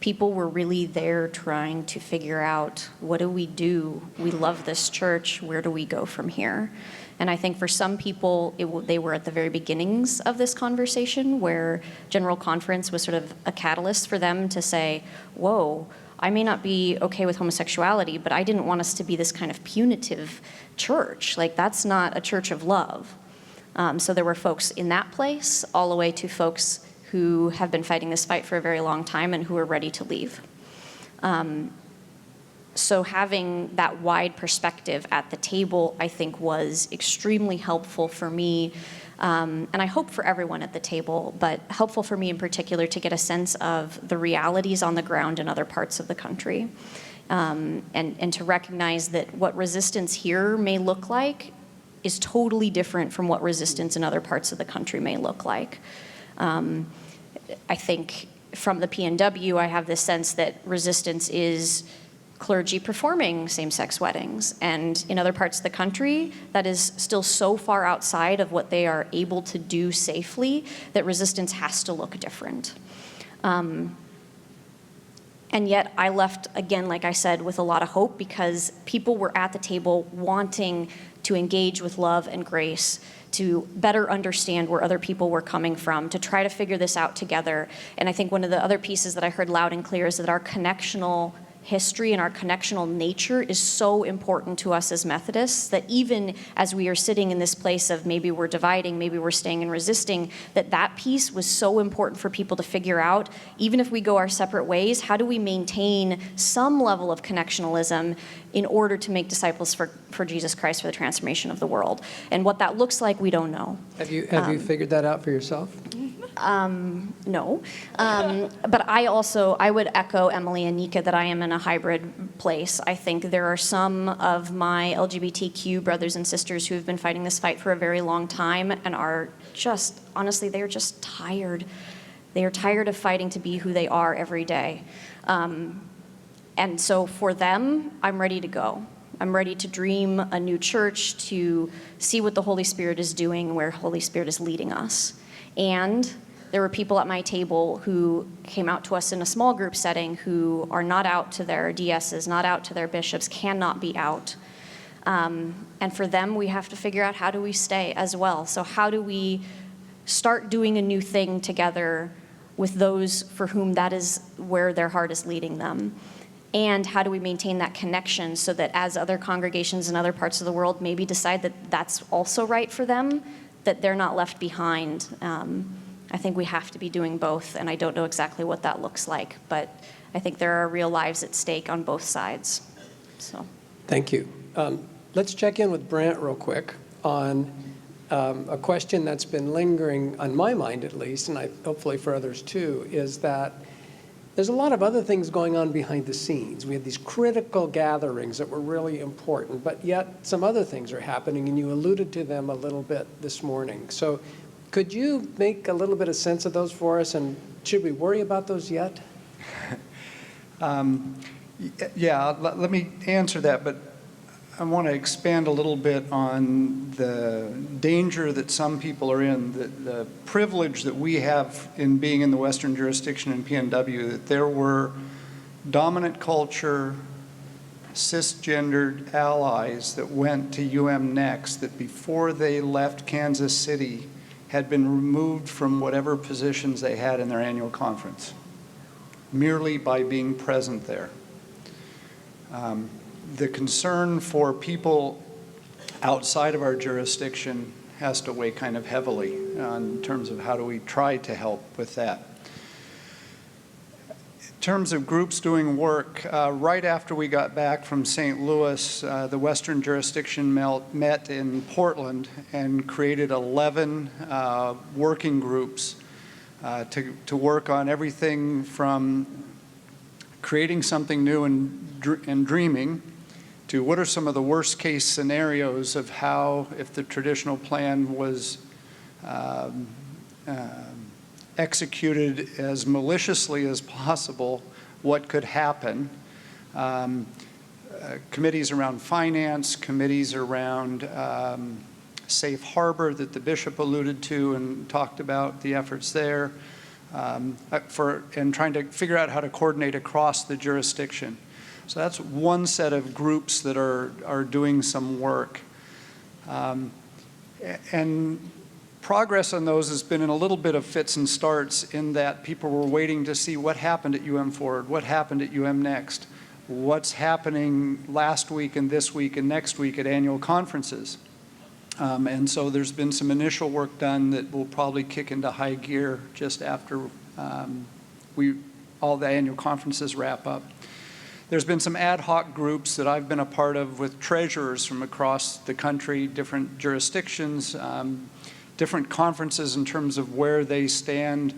people were really there trying to figure out, what do? We love this church. Where do we go from here? And I think for some people, they were at the very beginnings of this conversation, where General Conference was sort of a catalyst for them to say, whoa, I may not be okay with homosexuality, but I didn't want us to be this kind of punitive church. Like, that's not a church of love. So there were folks in that place, all the way to folks who have been fighting this fight for a very long time and who are ready to leave. So having that wide perspective at the table, I think, was extremely helpful for me, and I hope for everyone at the table, but helpful for me in particular to get a sense of the realities on the ground in other parts of the country, and to recognize that what resistance here may look like is totally different from what resistance in other parts of the country may look like. I think from the PNW, I have this sense that resistance is clergy performing same-sex weddings. And in other parts of the country, that is still so far outside of what they are able to do safely that resistance has to look different. And yet I left, again, like I said, with a lot of hope, because people were at the table wanting to engage with love and grace, to better understand where other people were coming from, to try to figure this out together. And I think one of the other pieces that I heard loud and clear is that our connectional history and our connectional nature is so important to us as Methodists, that even as we are sitting in this place of maybe we're dividing, maybe we're staying and resisting, that piece was so important for people to figure out. Even if we go our separate ways, how do we maintain some level of connectionalism in order to make disciples for Jesus Christ, for the transformation of the world? And what that looks like, we don't know. Have you figured that out for yourself? No. But I would echo Emily and Nika that I am in a hybrid place. I think there are some of my LGBTQ brothers and sisters who have been fighting this fight for a very long time and are just, honestly, they're just tired. They are tired of fighting to be who they are every day. And so for them, I'm ready to go. I'm ready to dream a new church, to see what the Holy Spirit is doing, where Holy Spirit is leading us. And there were people at my table who came out to us in a small group setting who are not out to their DSs, not out to their bishops, cannot be out. And for them, we have to figure out, how do we stay as well? So how do we start doing a new thing together with those for whom that is where their heart is leading them? And how do we maintain that connection so that as other congregations in other parts of the world maybe decide that that's also right for them, that they're not left behind? I think we have to be doing both, and I don't know exactly what that looks like, but I think there are real lives at stake on both sides. So. Thank you. Let's check in with Brant real quick on a question that's been lingering on my mind, at least, and hopefully for others too, is that there's a lot of other things going on behind the scenes. We have these critical gatherings that were really important, but yet some other things are happening, and you alluded to them a little bit this morning. So could you make a little bit of sense of those for us, and should we worry about those yet? Yeah, let me answer that, but I want to expand a little bit on the danger that some people are in, the privilege that we have in being in the Western jurisdiction in PNW, that there were dominant culture, cisgendered allies that went to Next, that before they left Kansas City had been removed from whatever positions they had in their annual conference, merely by being present there. The concern for people outside of our jurisdiction has to weigh kind of heavily in terms of how do we try to help with that. In terms of groups doing work, right after we got back from St. Louis, the Western jurisdiction met in Portland and created 11 working groups to work on everything from creating something new and dreaming to what are some of the worst case scenarios of how, if the traditional plan was executed as maliciously as possible, what could happen. Committees around finance, committees around safe harbor that the bishop alluded to and talked about the efforts there, and trying to figure out how to coordinate across the jurisdiction. So that's one set of groups that are doing some work. And progress on those has been in a little bit of fits and starts, in that people were waiting to see what happened at Forward, what happened at Next, what's happening last week and this week and next week at annual conferences. And so there's been some initial work done that will probably kick into high gear just after all the annual conferences wrap up. There's been some ad hoc groups that I've been a part of with treasurers from across the country, different jurisdictions, different conferences in terms of where they stand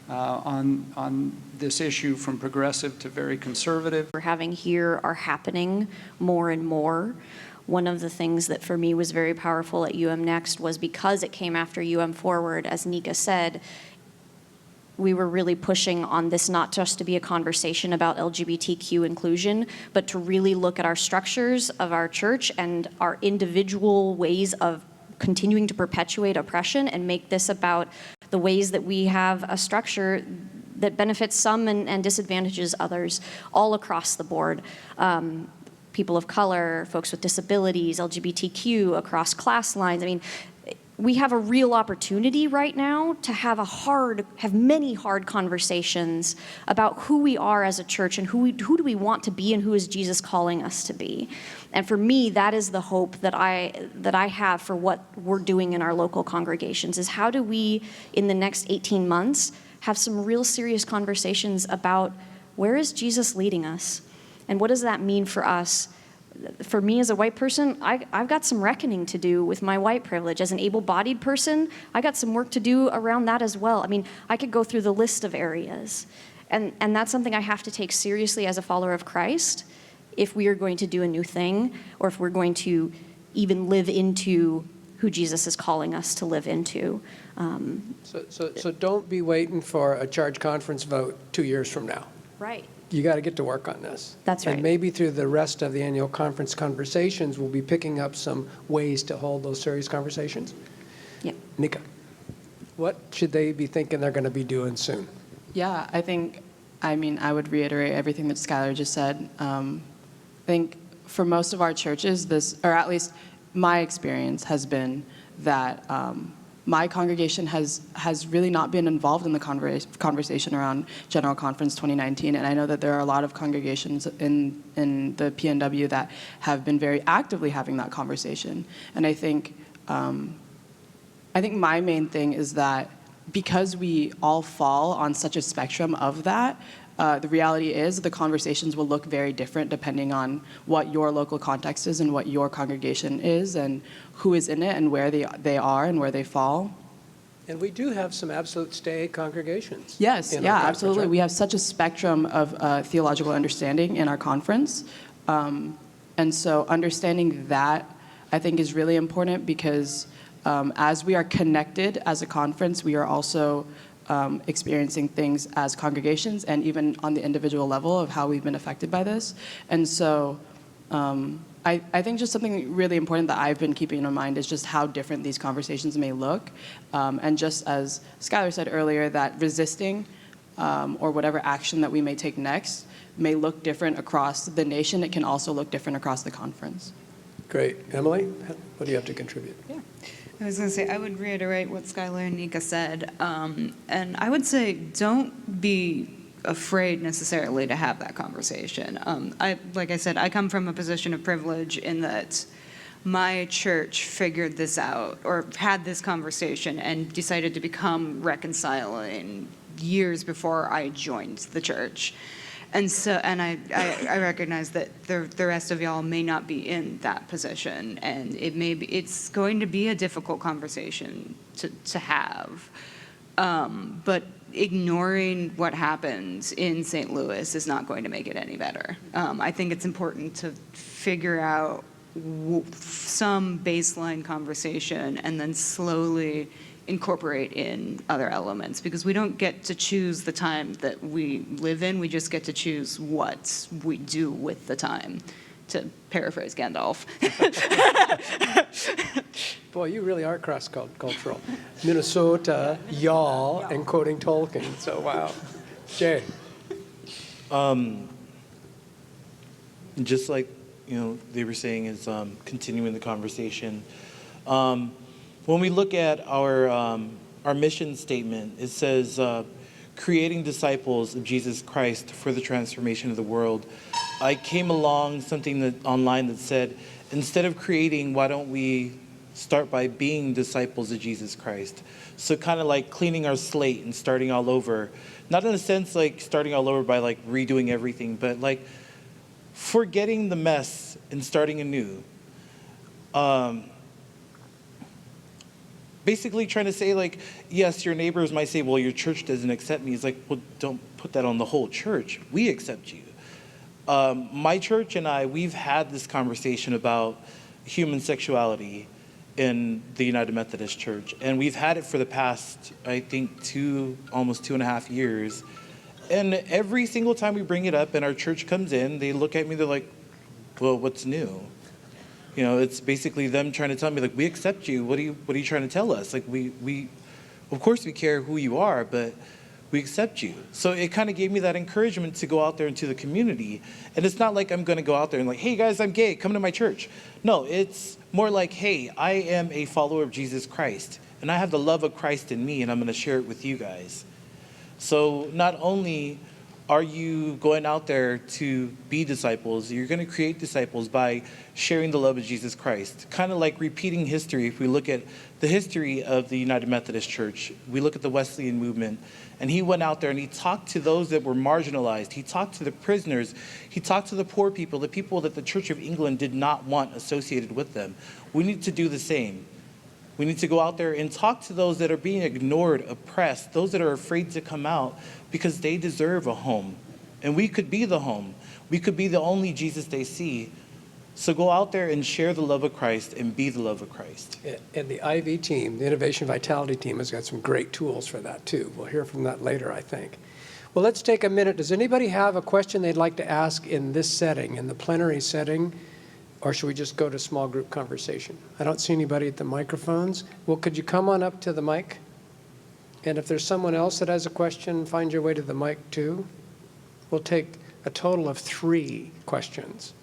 on this issue, from progressive to very conservative. We're having here are happening more and more. One of the things that for me was very powerful at Next was because it came after Forward, as Nika said, we were really pushing on this not just to be a conversation about LGBTQ inclusion, but to really look at our structures of our church and our individual ways of continuing to perpetuate oppression, and make this about the ways that we have a structure that benefits some and disadvantages others all across the board. People of color, folks with disabilities, LGBTQ, across class lines. I mean, we have a real opportunity right now to have many hard conversations about who we are as a church and who do we want to be and who is Jesus calling us to be. And for me, that is the hope that I have for what we're doing in our local congregations, is how do we, in the next 18 months, have some real serious conversations about where is Jesus leading us? And what does that mean for us? For me as a white person, I've got some reckoning to do with my white privilege. As an able-bodied person, I got some work to do around that as well. I mean, I could go through the list of areas. And that's something I have to take seriously as a follower of Christ if we are going to do a new thing, or if we're going to even live into who Jesus is calling us to live into. So don't be waiting for a charge conference vote 2 years from now. Right. you got to get to work on this. That's right. And maybe through the rest of the annual conference conversations, we'll be picking up some ways to hold those serious conversations. Yeah. Nika, what should they be thinking they're going to be doing soon? Yeah, I would reiterate everything that Skylar just said. I think for most of our churches, or at least my experience has been that my congregation has really not been involved in the conversation around General Conference 2019, and I know that there are a lot of congregations in the PNW that have been very actively having that conversation. And I think my main thing is that because we all fall on such a spectrum of that, the reality is the conversations will look very different depending on what your local context is and what your congregation is and who is in it and where they are and where they fall. And we do have some absolute stay congregations. Yes, in our yeah, conference, absolutely. right? We have such a spectrum of theological understanding in our conference. And so understanding that, I think, is really important because as we are connected as a conference, we are also experiencing things as congregations and even on the individual level of how we've been affected by this. And so I think just something really important that I've been keeping in mind is just how different these conversations may look. And just as Skylar said earlier, that resisting or whatever action that we may take next may look different across the nation. It can also look different across the conference. Great. Emily, what do you have to contribute? Yeah. I was going to say, I would reiterate what Skylar and Nika said. And I would say, don't be afraid necessarily to have that conversation. Like I said, I come from a position of privilege in that my church figured this out or had this conversation and decided to become reconciling years before I joined the church. And so, and I recognize that the rest of y'all may not be in that position, and it's going to be a difficult conversation to have. But ignoring what happened in St. Louis is not going to make it any better. I think it's important to figure out some baseline conversation and then slowly incorporate in other elements, because we don't get to choose the time that we live in. We just get to choose what we do with the time, to paraphrase Gandalf. Boy, you really are cross-cultural. Minnesota, y'all, and quoting Tolkien. So, wow. Jay. Just like, they were saying is continuing the conversation. When we look at our mission statement, it says, creating disciples of Jesus Christ for the transformation of the world. I came along something online that said, instead of creating, why don't we start by being disciples of Jesus Christ? So kind of like cleaning our slate and starting all over. Not in a sense like starting all over by like redoing everything, but like forgetting the mess and starting anew. Basically trying to say, like, yes, your neighbors might say, well, your church doesn't accept me. It's like, well, don't put that on the whole church. We accept you. My church and I, we've had this conversation about human sexuality in the United Methodist Church. And we've had it for the past, I think, almost 2.5 years. And every single time we bring it up and our church comes in, they look at me, they're like, well, what's new? It's basically them trying to tell me, like, we accept you. What are you trying to tell us? Like, we of course we care who you are, but we accept you. So it kind of gave me that encouragement to go out there into the community. And it's not like I'm going to go out there and like, hey guys, I'm gay, come to my church. No, it's more like, hey, I am a follower of Jesus Christ, and I have the love of Christ in me, and I'm going to share it with you guys. So not only are you going out there to be disciples, you're going to create disciples by sharing the love of Jesus Christ. Kind of like repeating history. If we look at the history of the United Methodist Church, we look at the Wesleyan movement, and he went out there and he talked to those that were marginalized. He talked to the prisoners. He talked to the poor people, the people that the Church of England did not want associated with them. We need to do the same. We need to go out there and talk to those that are being ignored, oppressed, those that are afraid to come out, because they deserve a home. And we could be the home. We could be the only Jesus they see. So go out there and share the love of Christ and be the love of Christ. And the IV team, the Innovation Vitality team, has got some great tools for that too. We'll hear from that later, I think. Well, let's take a minute. Does anybody have a question they'd like to ask in this setting, in the plenary setting? Or should we just go to small group conversation? I don't see anybody at the microphones. Well, could you come on up to the mic? And if there's someone else that has a question, find your way to the mic too. We'll take a total of 3 questions.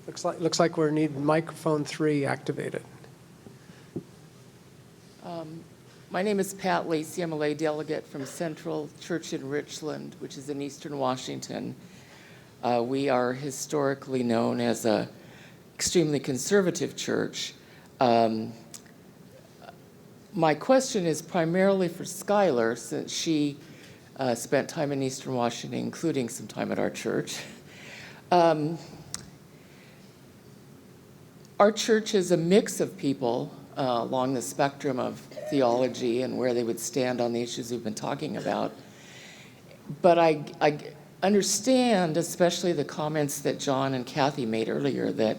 Looks like we need microphone 3 activated. My name is Pat Lacey. I'm a lay delegate from Central Church in Richland, which is in eastern Washington. We are historically known as an extremely conservative church. My question is primarily for Skylar, since she spent time in eastern Washington, including some time at our church. Our church is a mix of people along the spectrum of theology and where they would stand on the issues we've been talking about. But I understand, especially the comments that John and Kathy made earlier, that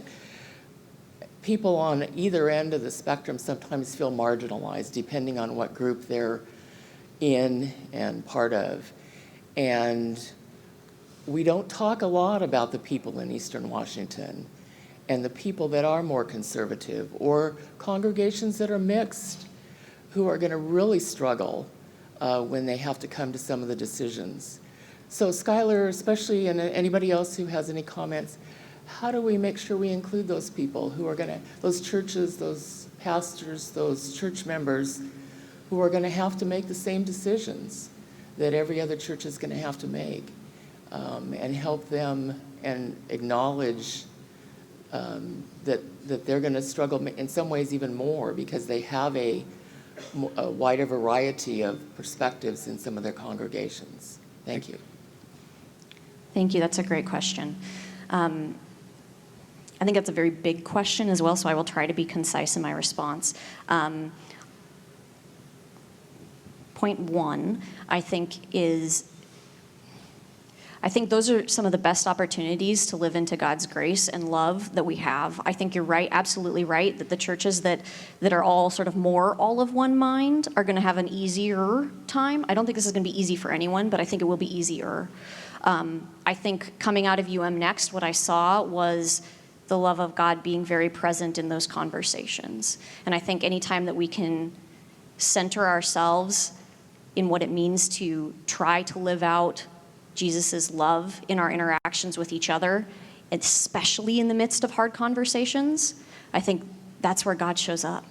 people on either end of the spectrum sometimes feel marginalized depending on what group they're in and part of. And we don't talk a lot about the people in eastern Washington and the people that are more conservative or congregations that are mixed who are going to really struggle when they have to come to some of the decisions. So Skylar, especially, and anybody else who has any comments, how do we make sure we include those people who are going to, those churches, those pastors, those church members who are going to have to make the same decisions that every other church is going to have to make, and help them and acknowledge that they're going to struggle in some ways even more because they have a wider variety of perspectives in some of their congregations. Thank you. Thank you. That's a great question. I think that's a very big question as well, so I will try to be concise in my response. Point 1, I think those are some of the best opportunities to live into God's grace and love that we have. I think you're right, absolutely right, that the churches that are all sort of more all of one mind are going to have an easier time. I don't think this is going to be easy for anyone, but I think it will be easier. I think coming out of Next, what I saw was the love of God being very present in those conversations. And I think anytime that we can center ourselves in what it means to try to live out Jesus' love in our interactions with each other, especially in the midst of hard conversations, I think that's where God shows up.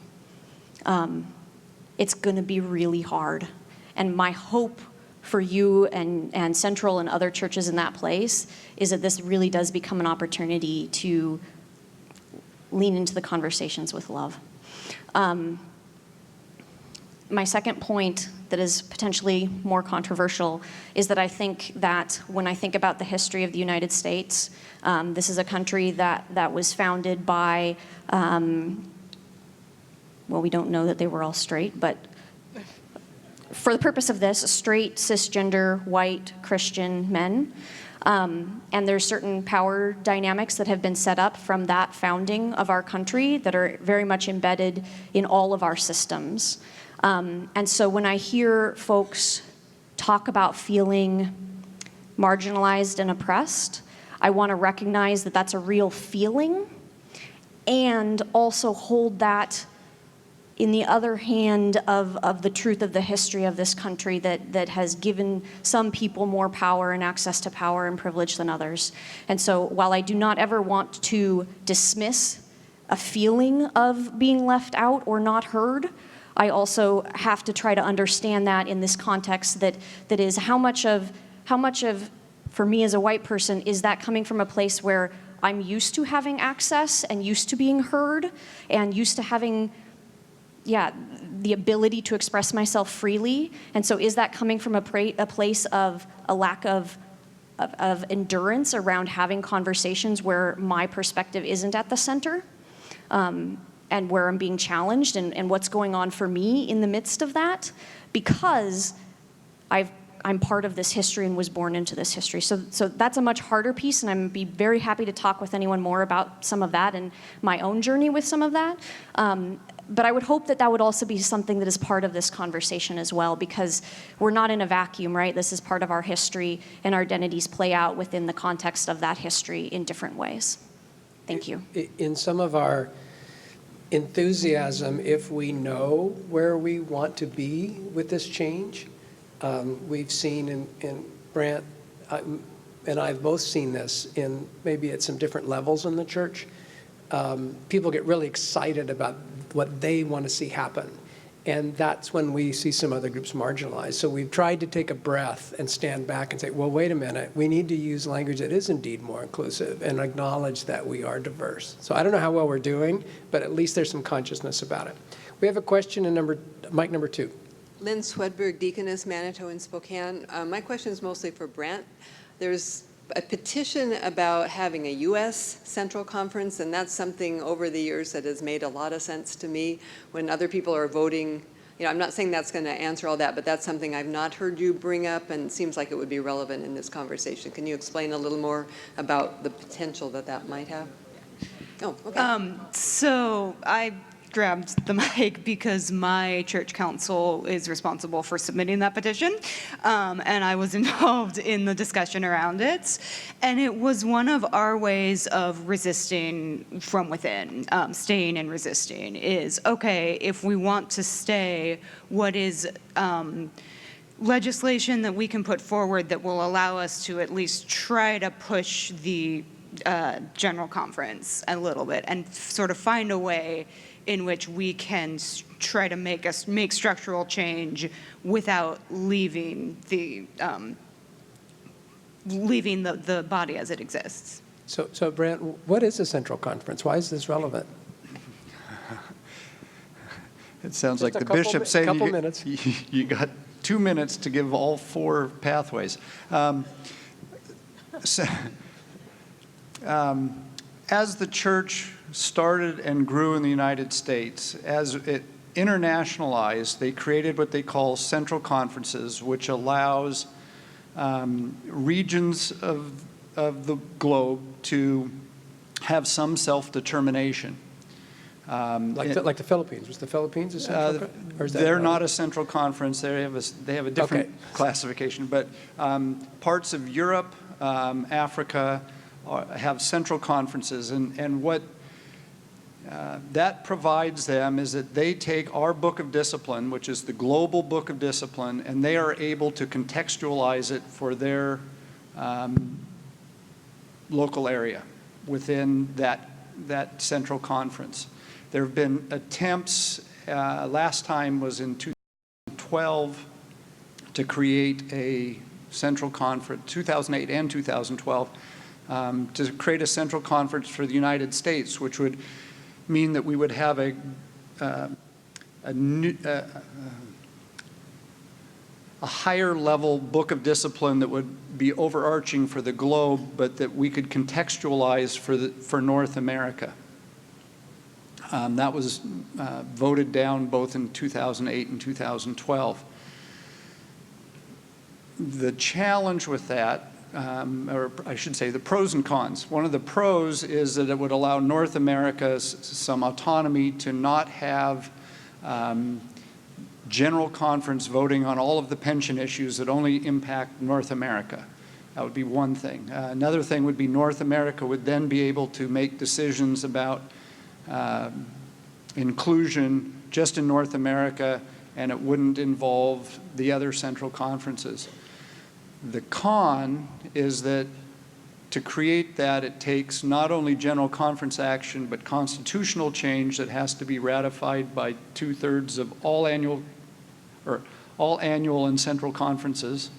It's going to be really hard. And my hope for you and Central and other churches in that place is that this really does become an opportunity to lean into the conversations with love. My second point that is potentially more controversial is that I think that when I think about the history of the United States, this is a country that was founded by, well, we don't know that they were all straight, but for the purpose of this, straight, cisgender, white, Christian men. And there's certain power dynamics that have been set up from that founding of our country that are very much embedded in all of our systems. And so when I hear folks talk about feeling marginalized and oppressed, I want to recognize that that's a real feeling and also hold that in the other hand of the truth of the history of this country that has given some people more power and access to power and privilege than others. And so while I do not ever want to dismiss a feeling of being left out or not heard, I also have to try to understand that in this context that is how much of, for me as a white person, is that coming from a place where I'm used to having access and used to being heard and used to having the ability to express myself freely. And so is that coming from a place of a lack of endurance around having conversations where my perspective isn't at the center, and where I'm being challenged and what's going on for me in the midst of that, because I'm part of this history and was born into this history. So that's a much harder piece, and I'm be very happy to talk with anyone more about some of that and my own journey with some of that. But I would hope that that would also be something that is part of this conversation as well, because we're not in a vacuum, right? This is part of our history, and our identities play out within the context of that history in different ways. Thank you. In some of our enthusiasm, if we know where we want to be with this change, we've seen in Brant and I've both seen this in maybe at some different levels in the church. People get really excited about what they want to see happen. And that's when we see some other groups marginalized. So we've tried to take a breath and stand back and say, well, wait a minute, we need to use language that is indeed more inclusive and acknowledge that we are diverse. So I don't know how well we're doing, but at least there's some consciousness about it. We have a question in mic number 2. Lynn Swedberg, Deaconess, Manitowoc, Spokane. My question is mostly for Brant. There's a petition about having a U.S. Central Conference, and that's something over the years that has made a lot of sense to me. When other people are voting, I'm not saying that's going to answer all that, but that's something I've not heard you bring up, and it seems like it would be relevant in this conversation. Can you explain a little more about the potential that that might have? Oh, okay. So I grabbed the mic because my church council is responsible for submitting that petition, and I was involved in the discussion around it. And it was one of our ways of resisting from within, staying and resisting, is, okay, if we want to stay, what is legislation that we can put forward that will allow us to at least try to push the general conference a little bit and sort of find a way in which we can try to make structural change without leaving the body as it exists. So Brant, what is a Central Conference? Why is this relevant? It sounds like Just the bishop saying minutes. you got 2 minutes to give all 4 pathways. As the church started and grew in the United States, as it internationalized, they created what they call central conferences, which allows regions of the globe to have some self-determination. Like the Philippines. Was the Philippines a central conference? Or is that They're not a central conference. They have a different Okay. classification. But parts of Europe, Africa, have central conferences. And what that provides them is that they take our book of discipline, which is the global book of discipline, and they are able to contextualize it for their local area within that central conference. There have been attempts, last time was in 2012, to create a central conference, 2008 and 2012, to create a central conference for the United States, which would mean that we would have a higher level book of discipline that would be overarching for the globe, but that we could contextualize for North America. That was voted down both in 2008 and 2012. The challenge with that, or I should say the pros and cons. One of the pros is that it would allow North America some autonomy to not have general conference voting on all of the pension issues that only impact North America. That would be one thing. Another thing would be North America would then be able to make decisions about inclusion just in North America, and it wouldn't involve the other central conferences. The con is that to create that, it takes not only general conference action, but constitutional change that has to be ratified by 2/3 of all annual and central conferences,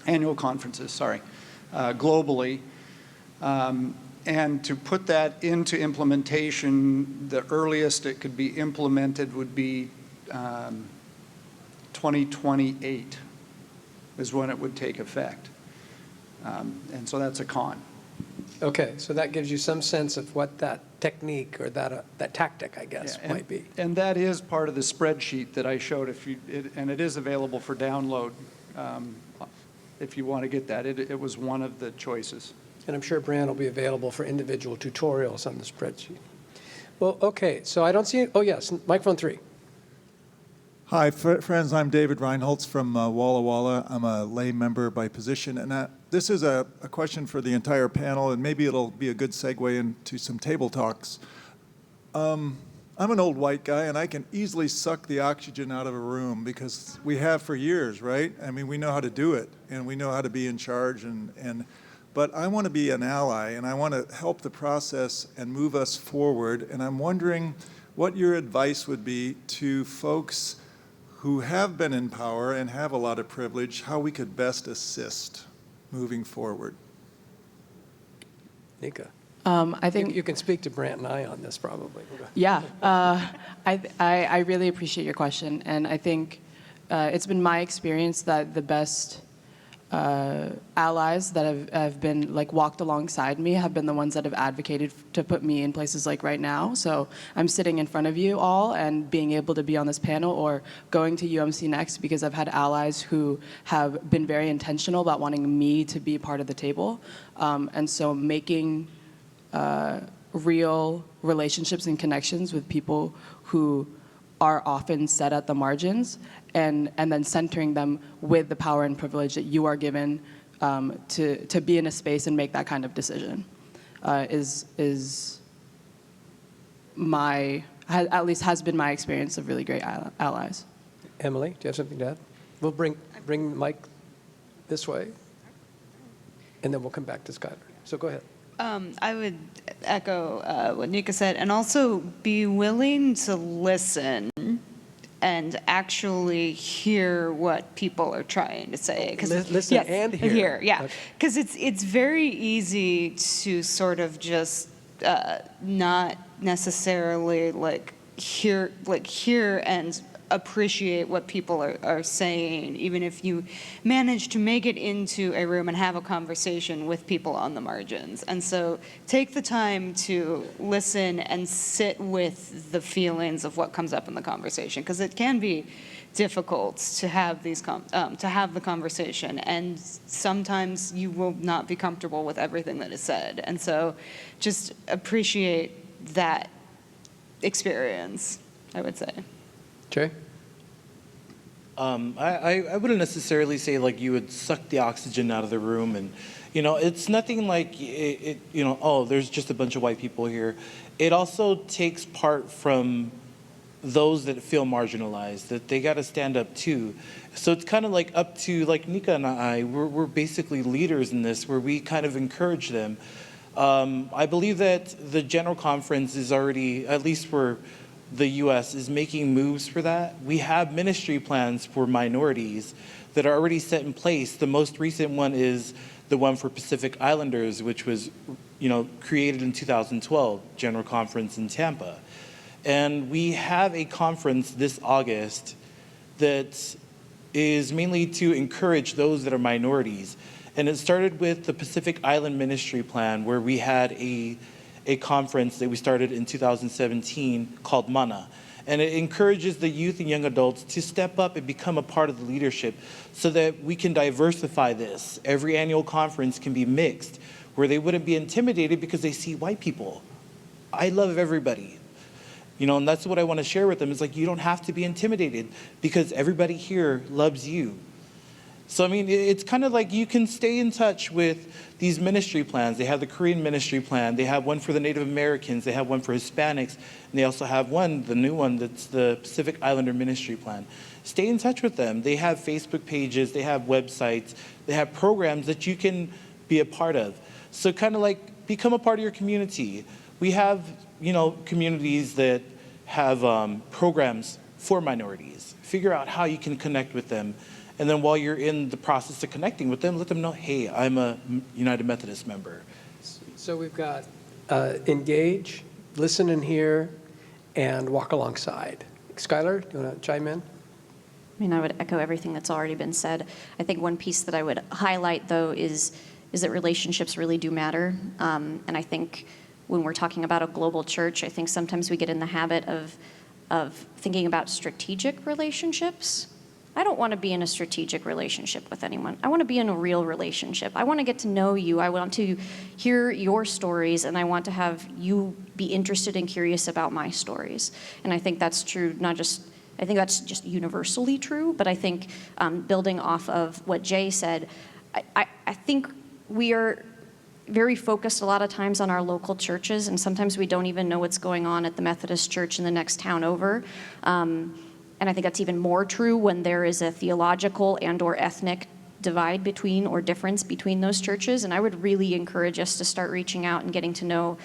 globally. And to put that into implementation, the earliest it could be implemented would be 2028 is when it would take effect. And so that's a con. Okay, so that gives you some sense of what that technique or that tactic, I guess, might be. And that is part of the spreadsheet that I showed, and it is available for download if you want to get that. It was one of the choices. And I'm sure Brand will be available for individual tutorials on the spreadsheet. Well, okay, so I don't see, oh yes, microphone 3. Hi, friends. I'm David Reinholtz from Walla Walla. I'm a lay member by position, and this is a question for the entire panel, and maybe it'll be a good segue into some table talks. I'm an old white guy, and I can easily suck the oxygen out of a room because we have for years, right? I mean, we know how to do it, and we know how to be in charge, but I want to be an ally, and I want to help the process and move us forward, and I'm wondering what your advice would be to folks who have been in power and have a lot of privilege, how we could best assist moving forward. Nika, I think you can speak to Brant and I on this probably. Yeah, I really appreciate your question, and I think it's been my experience that the best allies that have been like walked alongside me have been the ones that have advocated to put me in places like right now. So I'm sitting in front of you all and being able to be on this panel or going to UMC Next because I've had allies who have been very intentional about wanting me to be part of the table. And so making real relationships and connections with people who are often set at the margins and then centering them with the power and privilege that you are given to be in a space and make that kind of decision is at least has been my experience of really great allies. Emily, do you have something to add? We'll bring the mic this way, and then we'll come back to Skylar. So go ahead. I would echo what Nika said, and also be willing to listen and actually hear what people are trying to say. Listen and hear. Yeah, because it's very easy to sort of just not necessarily hear and appreciate what people are saying, even if you manage to make it into a room and have a conversation with people on the margins. And so take the time to listen and sit with the feelings of what comes up in the conversation, because it can be difficult to have to have the conversation, and sometimes you will not be comfortable with everything that is said. And so just appreciate that experience, I would say. Jay? I wouldn't necessarily say like you would suck the oxygen out of the room, and it's nothing like oh, there's just a bunch of white people here. It also takes part from those that feel marginalized, that they got to stand up too. So it's kind of like up to like Nika and I, we're basically leaders in this, where we kind of encourage them. I believe that the General Conference is already, at least for the U.S., is making moves for that. We have ministry plans for minorities that are already set in place. The most recent one is the one for Pacific Islanders, which was, created in 2012, General Conference in Tampa. And we have a conference this August that is mainly to encourage those that are minorities. And it started with the Pacific Island Ministry Plan, where we had a conference that we started in 2017 called MANA. And it encourages the youth and young adults to step up and become a part of the leadership so that we can diversify this. Every annual conference can be mixed, where they wouldn't be intimidated because they see white people. I love everybody. And that's what I want to share with them, is like, you don't have to be intimidated because everybody here loves you. So, I mean, it's kind of like you can stay in touch with these ministry plans. They have the Korean ministry plan. They have one for the Native Americans. They have one for Hispanics. And they also have the new one, that's the Pacific Islander ministry plan. Stay in touch with them. They have Facebook pages. They have websites. They have programs that you can be a part of. So kind of like become a part of your community. We have, communities that have programs for minorities. Figure out how you can connect with them. And then while you're in the process of connecting with them, let them know, hey, I'm a United Methodist member. So we've got engage, listen and hear, and walk alongside. Skylar, do you want to chime in? I would echo everything that's already been said. I think one piece that I would highlight, though, is that relationships really do matter. And I think when we're talking about a global church, I think sometimes we get in the habit of thinking about strategic relationships I don't want to be in a strategic relationship with anyone. I want to be in a real relationship. I want to get to know you. I want to hear your stories, and I want to have you be interested and curious about my stories. And I think that's true, I think that's just universally true, but I think building off of what Jay said, I think we are very focused a lot of times on our local churches, and sometimes we don't even know what's going on at the Methodist church in the next town over. And I think that's even more true when there is a theological and or ethnic divide between or difference between those churches. And I would really encourage us to start reaching out and getting to know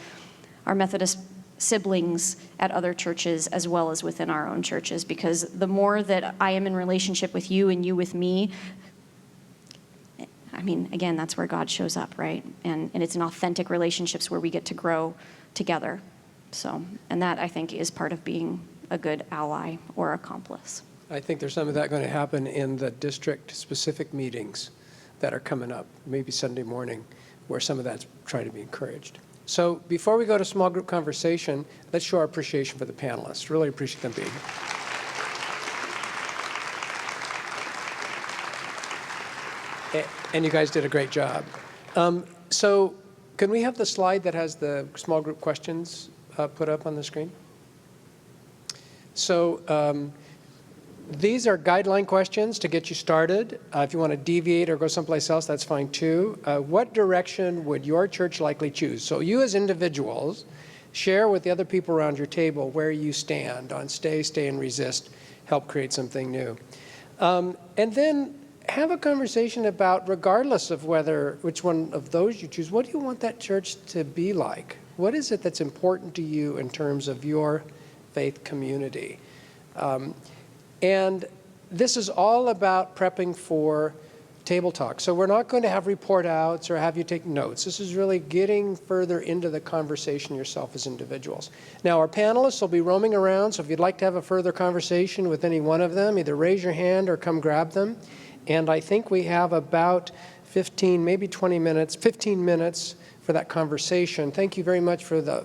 our Methodist siblings at other churches as well as within our own churches, because the more that I am in relationship with you and you with me, I mean, again, that's where God shows up, right? And it's in authentic relationships where we get to grow together. So, and that I think is part of being a good ally or accomplice. I think there's some of that going to happen in the district-specific meetings that are coming up, maybe Sunday morning, where some of that's trying to be encouraged. So before we go to small group conversation, let's show our appreciation for the panelists. Really appreciate them being here. And you guys did a great job. So can we have the slide that has the small group questions put up on the screen? So these are guideline questions to get you started. If you want to deviate or go someplace else, that's fine too. What direction would your church likely choose? So you as individuals, share with the other people around your table where you stand on stay, and resist, help create something new. And then have a conversation about, regardless of which one of those you choose, what do you want that church to be like? What is it that's important to you in terms of your faith community? And this is all about prepping for table talk. So we're not going to have report outs or have you take notes. This is really getting further into the conversation yourself as individuals. Now, our panelists will be roaming around, so if you'd like to have a further conversation with any one of them, either raise your hand or come grab them. And I think we have about 15, maybe 20 minutes, 15 minutes for that conversation. Thank you very much for the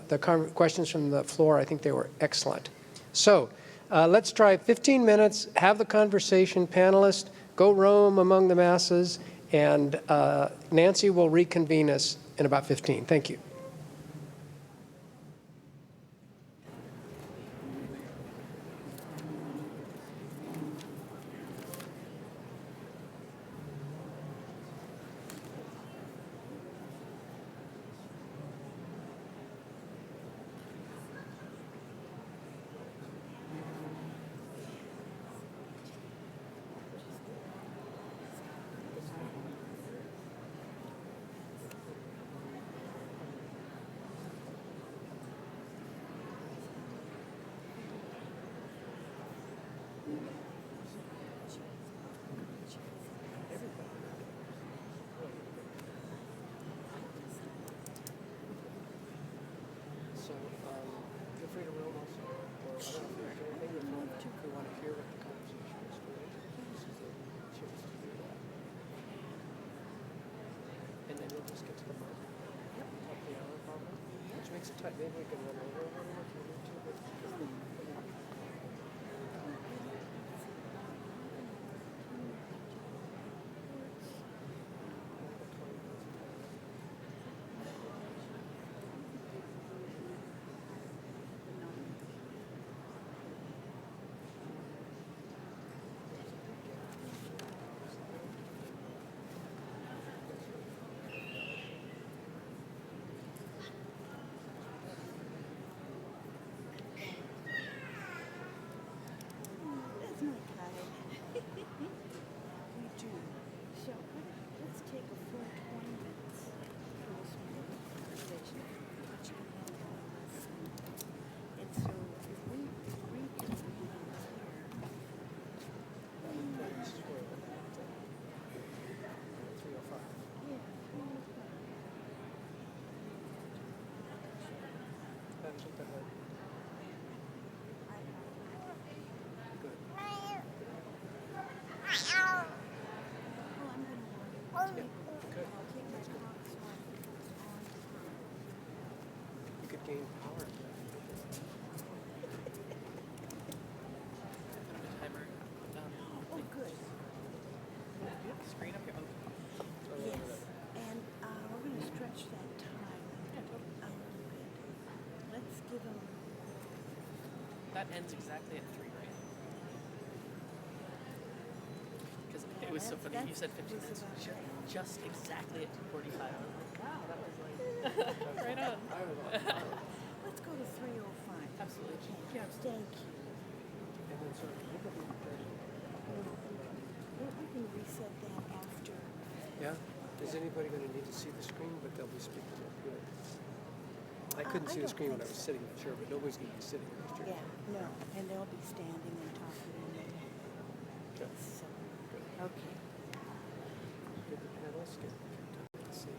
questions from the floor. I think they were excellent. So let's try 15 minutes, have the conversation. Panelists, go roam among the masses, and Nancy will reconvene us in about 15. Thank you. Maybe we can run over a little if you need to. You could gain power. Oh, good. that ends exactly at 3, right? Because it was so funny. You said 15 minutes. Just exactly at 2:45. I was like, wow, that was like right on. Let's go to 3:05. Absolutely. Yeah. Thank you. And then sort of look at the We can reset that after. Yeah? Is anybody going to need to see the screen? But they'll be speaking up here. I couldn't see the don't screen when I think was so. sitting in the chair, but nobody's going to be sitting in the chair. Yeah, no, and they'll be standing and talking and they, Okay. so, okay. Did the panelists get to see?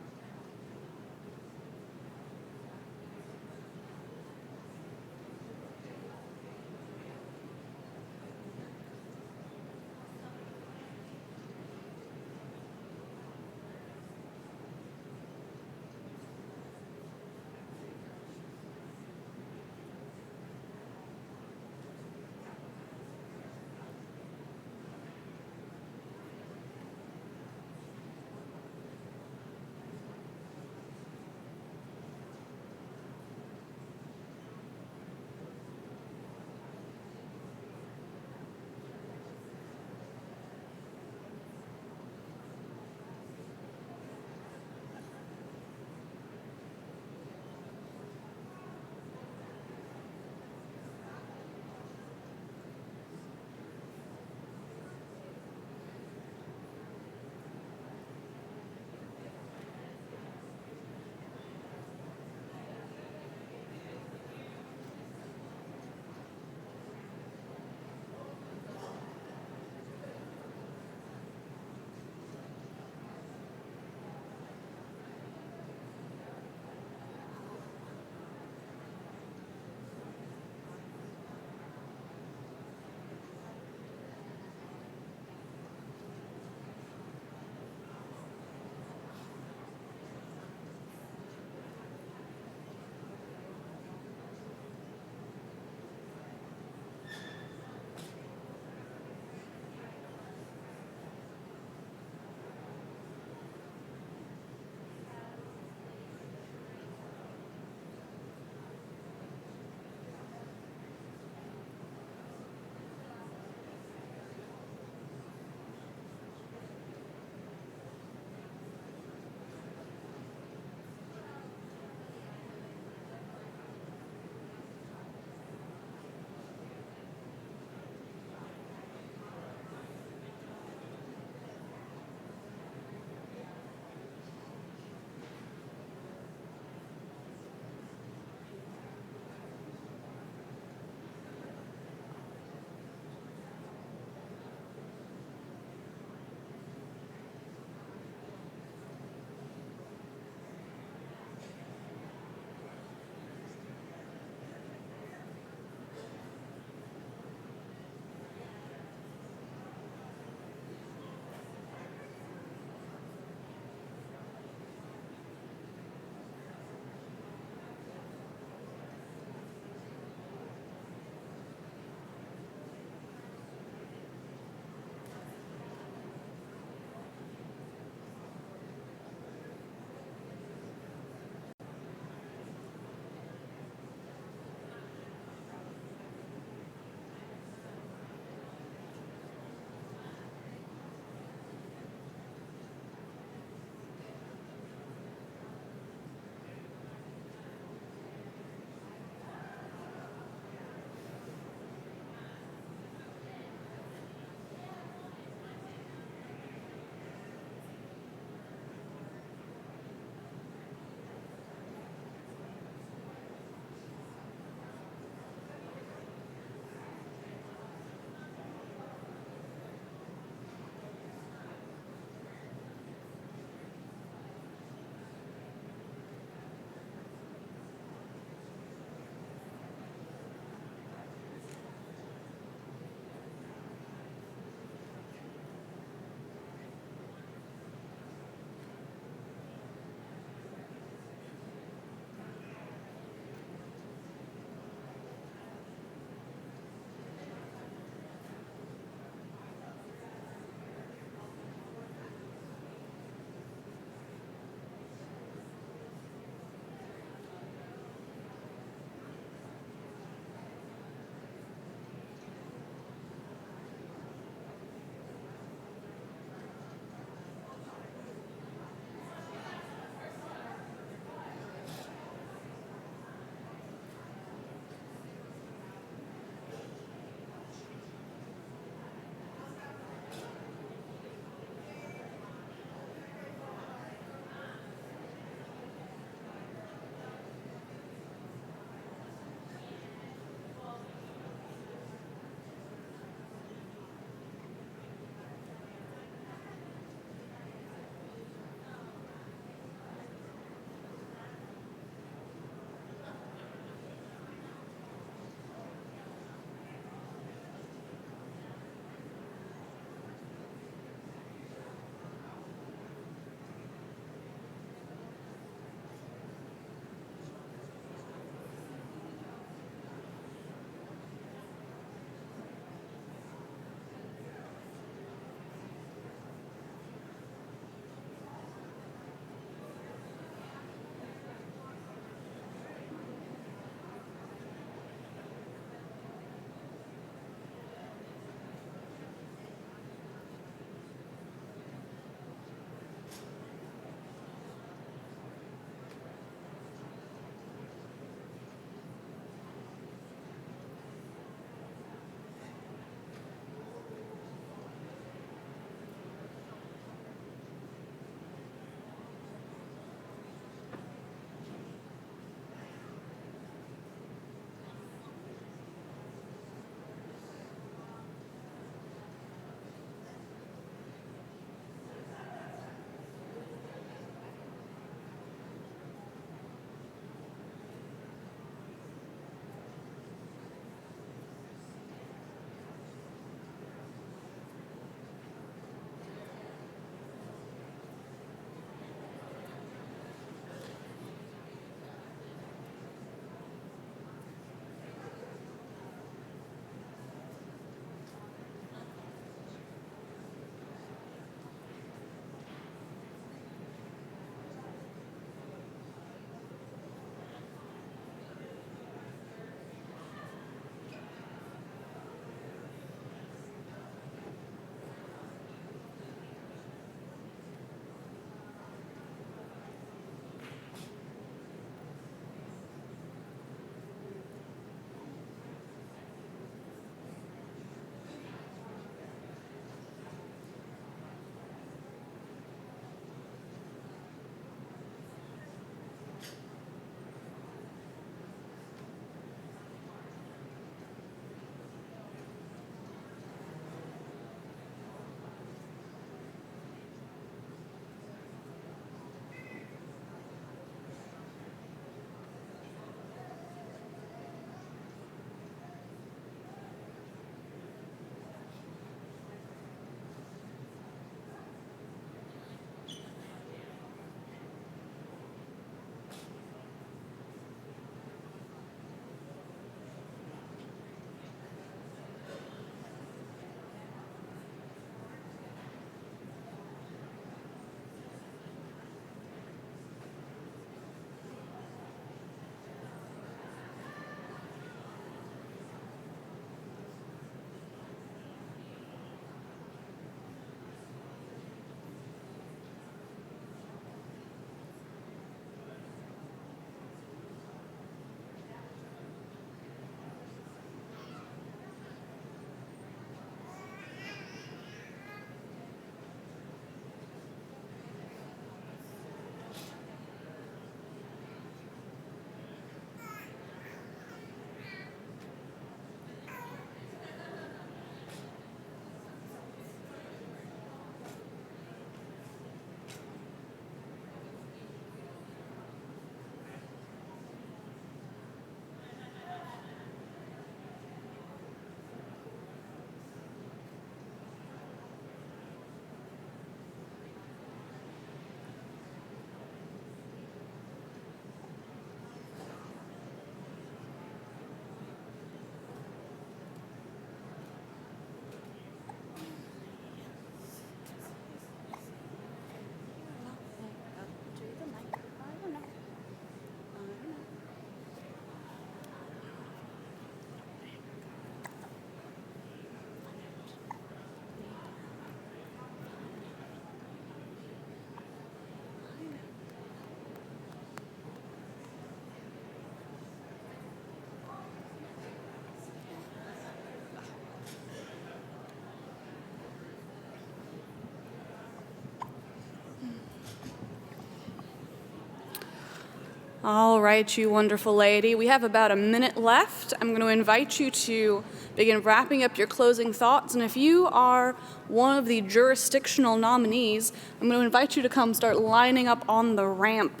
All right, you wonderful lady. We have about a minute left. I'm going to invite you to begin wrapping up your closing thoughts. And if you are one of the jurisdictional nominees, I'm going to invite you to come start lining up on the ramp.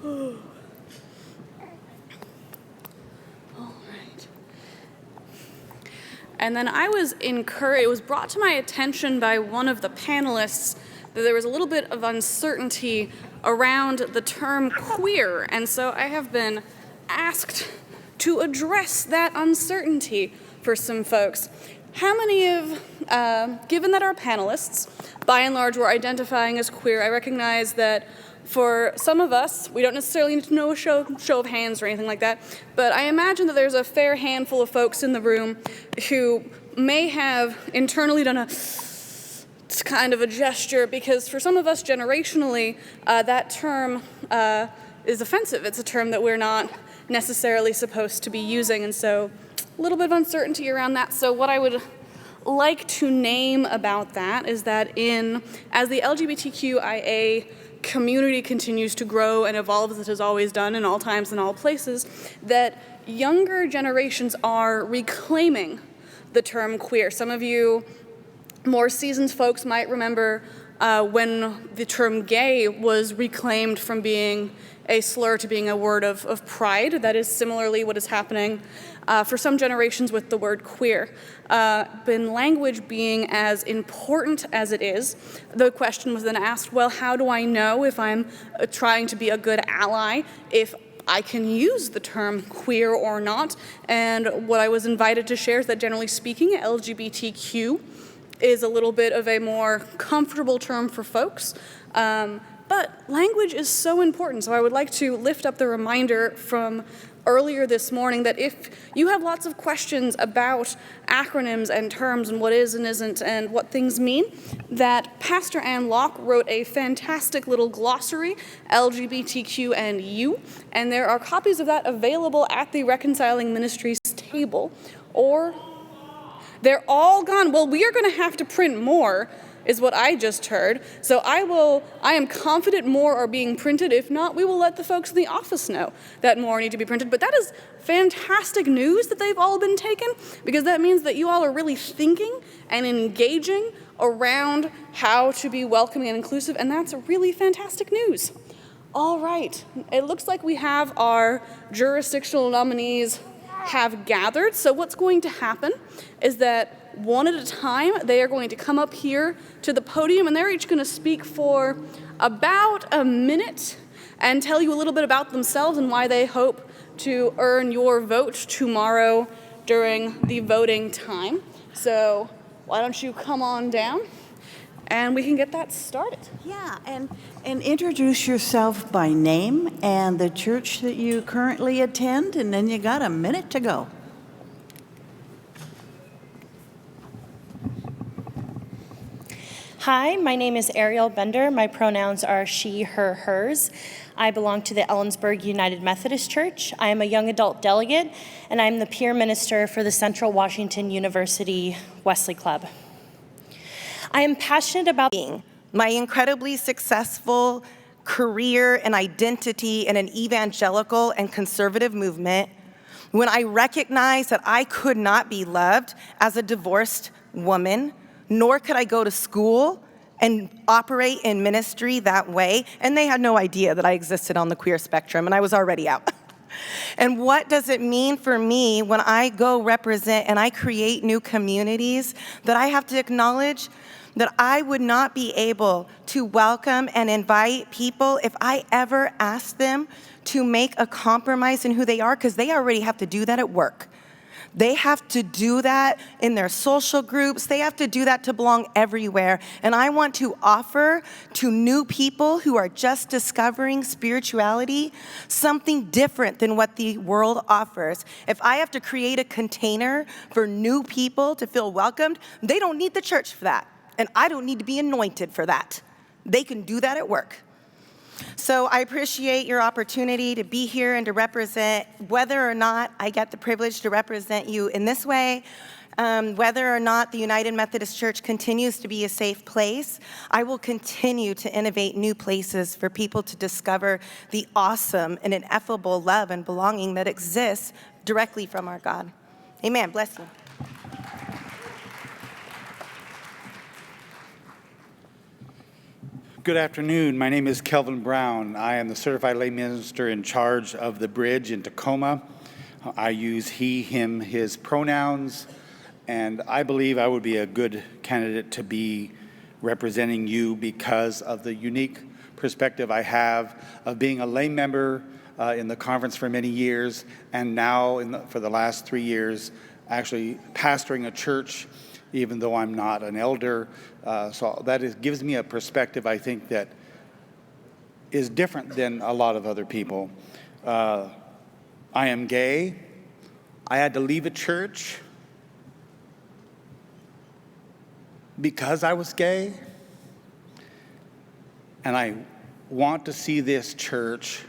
All right. And then I was encouraged, it was brought to my attention by one of the panelists that there was a little bit of uncertainty around the term queer, and so I have been asked to address that uncertainty for some folks. How many of, given that our panelists, by and large, were identifying as queer, I recognize that for some of us, we don't necessarily need to know a show of hands or anything like that, but I imagine that there's a fair handful of folks in the room who may have internally done a kind of a gesture, because for some of us generationally, that term is offensive. It's a term that we're not necessarily supposed to be using, and so a little bit of uncertainty around that. So what I would like to name about that is that as the LGBTQIA community continues to grow and evolve as it has always done in all times and all places, that younger generations are reclaiming the term queer. Some of you more seasoned folks might remember when the term gay was reclaimed from being a slur to being a word of pride. That is similarly what is happening for some generations with the word queer. But language being as important as it is, the question was then asked, well, how do I know if I'm trying to be a good ally, if I can use the term queer or not? And what I was invited to share is that generally speaking, LGBTQ is a little bit of a more comfortable term for folks. But language is so important, so I would like to lift up the reminder from earlier this morning that if you have lots of questions about acronyms and terms and what is and isn't and what things mean, that Pastor Ann Locke wrote a fantastic little glossary, LGBTQ and U, and there are copies of that available at the Reconciling Ministries table, or they're all gone. Well, we are going to have to print more, is what I just heard. So I am confident more are being printed. If not, we will let the folks in the office know that more need to be printed. But that is fantastic news that they've all been taken, because that means that you all are really thinking and engaging around how to be welcoming and inclusive, and that's really fantastic news. All right, it looks like we have our jurisdictional nominees have gathered. So what's going to happen is that one at a time, they are going to come up here to the podium, and they're each going to speak for about a minute and tell you a little bit about themselves and why they hope to earn your vote tomorrow during the voting time. So why don't you come on down and we can get that started. Yeah, and introduce yourself by name and the church that you currently attend, and then you got a minute to go. Hi, my name is Ariel Bender. My pronouns are she, her, hers. I belong to the Ellensburg United Methodist Church. I am a young adult delegate, and I'm the peer minister for the Central Washington University Wesley Club. I am passionate about my incredibly successful career and identity in an evangelical and conservative movement when I recognized that I could not be loved as a divorced woman, nor could I go to school and operate in ministry that way. And they had no idea that I existed on the queer spectrum, and I was already out. And what does it mean for me when I go represent and I create new communities that I have to acknowledge that I would not be able to welcome and invite people if I ever asked them to make a compromise in who they are, because they already have to do that at work. They have to do that in their social groups. They have to do that to belong everywhere. And I want to offer to new people who are just discovering spirituality something different than what the world offers. If I have to create a container for new people to feel welcomed, they don't need the church for that. And I don't need to be anointed for that. They can do that at work. So I appreciate your opportunity to be here and to represent, whether or not I get the privilege to represent you in this way. Whether or not the United Methodist Church continues to be a safe place, I will continue to innovate new places for people to discover the awesome and ineffable love and belonging that exists directly from our God. Amen. Bless you. Good afternoon. My name is Kelvin Brown. I am the certified lay minister in charge of the bridge in Tacoma. I use he, him, his pronouns, and I believe I would be a good candidate to be representing you because of the unique perspective I have of being a lay member in the conference for many years, and now for the last 3 years actually pastoring a church, even though I'm not an elder. So that gives me a perspective, I think, that is different than a lot of other people. I am gay. I had to leave a church because I was gay. And I want to see this church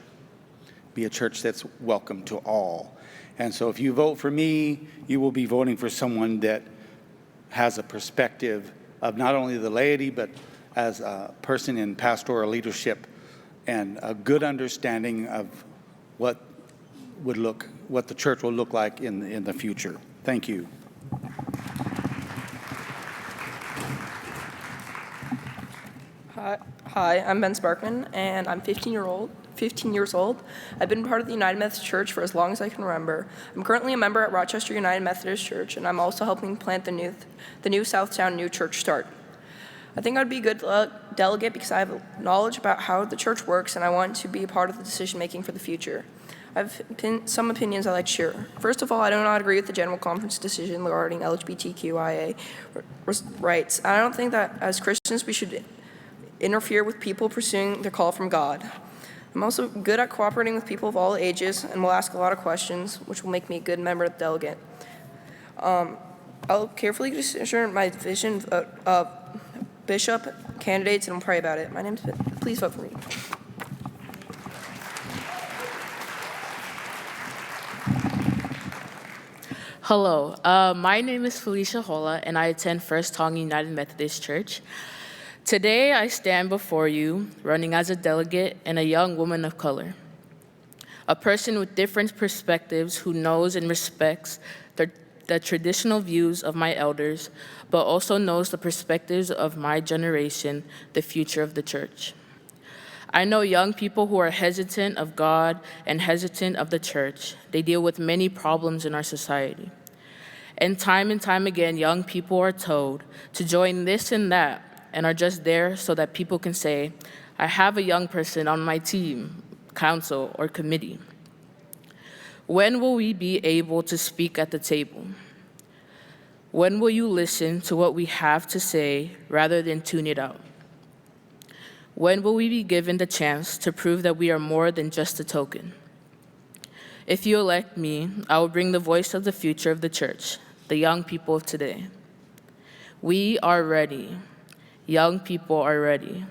be a church that's welcome to all. And so if you vote for me, you will be voting for someone that has a perspective of not only the laity, but as a person in pastoral leadership and a good understanding of what the church will look like in the future. Thank you. Hi, I'm Ben Sparkman, and I'm 15 years old. I've been part of the United Methodist Church for as long as I can remember. I'm currently a member at Rochester United Methodist Church, and I'm also helping plant the new Southtown New Church Start. I think I'd be a good delegate because I have knowledge about how the church works, and I want to be a part of the decision-making for the future. I have some opinions I'd like to share. First of all, I do not agree with the General Conference decision regarding LGBTQIA rights. I don't think that as Christians we should interfere with people pursuing their call from God. I'm also good at cooperating with people of all ages and will ask a lot of questions, which will make me a good member of the delegate. I'll carefully discern my vision of bishop candidates and I'll pray about it. My name's please vote for me. Hello, my name is Felicia Hola, and I attend First Tongue United Methodist Church. Today, I stand before you, running as a delegate and a young woman of color, a person with different perspectives who knows and respects the traditional views of my elders, but also knows the perspectives of my generation, the future of the church. I know young people who are hesitant of God and hesitant of the church. They deal with many problems in our society. And time again, young people are told to join this and that and are just there so that people can say, I have a young person on my team, council, or committee. When will we be able to speak at the table? When will you listen to what we have to say rather than tune it out? When will we be given the chance to prove that we are more than just a token? If you elect me, I will bring the voice of the future of the church, the young people of today. We are ready. Young people are ready.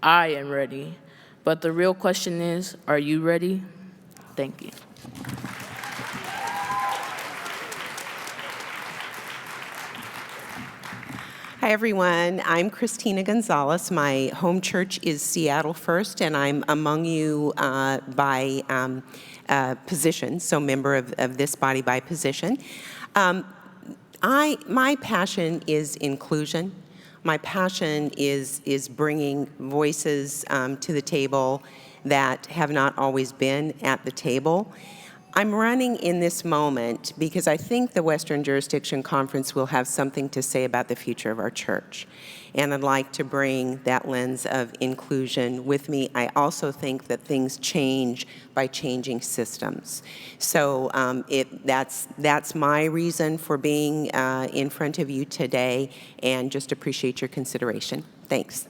I am ready. But the real question is, are you ready? Thank you. Hi, everyone. I'm Christina Gonzalez. My home church is Seattle First, and I'm among you by position, so member of this body by position. My passion is inclusion. My passion is bringing voices to the table that have not always been at the table. I'm running in this moment because I think the Western Jurisdiction Conference will have something to say about the future of our church. And I'd like to bring that lens of inclusion with me. I also think that things change by changing systems. So that's my reason for being in front of you today, and just appreciate your consideration. Thanks.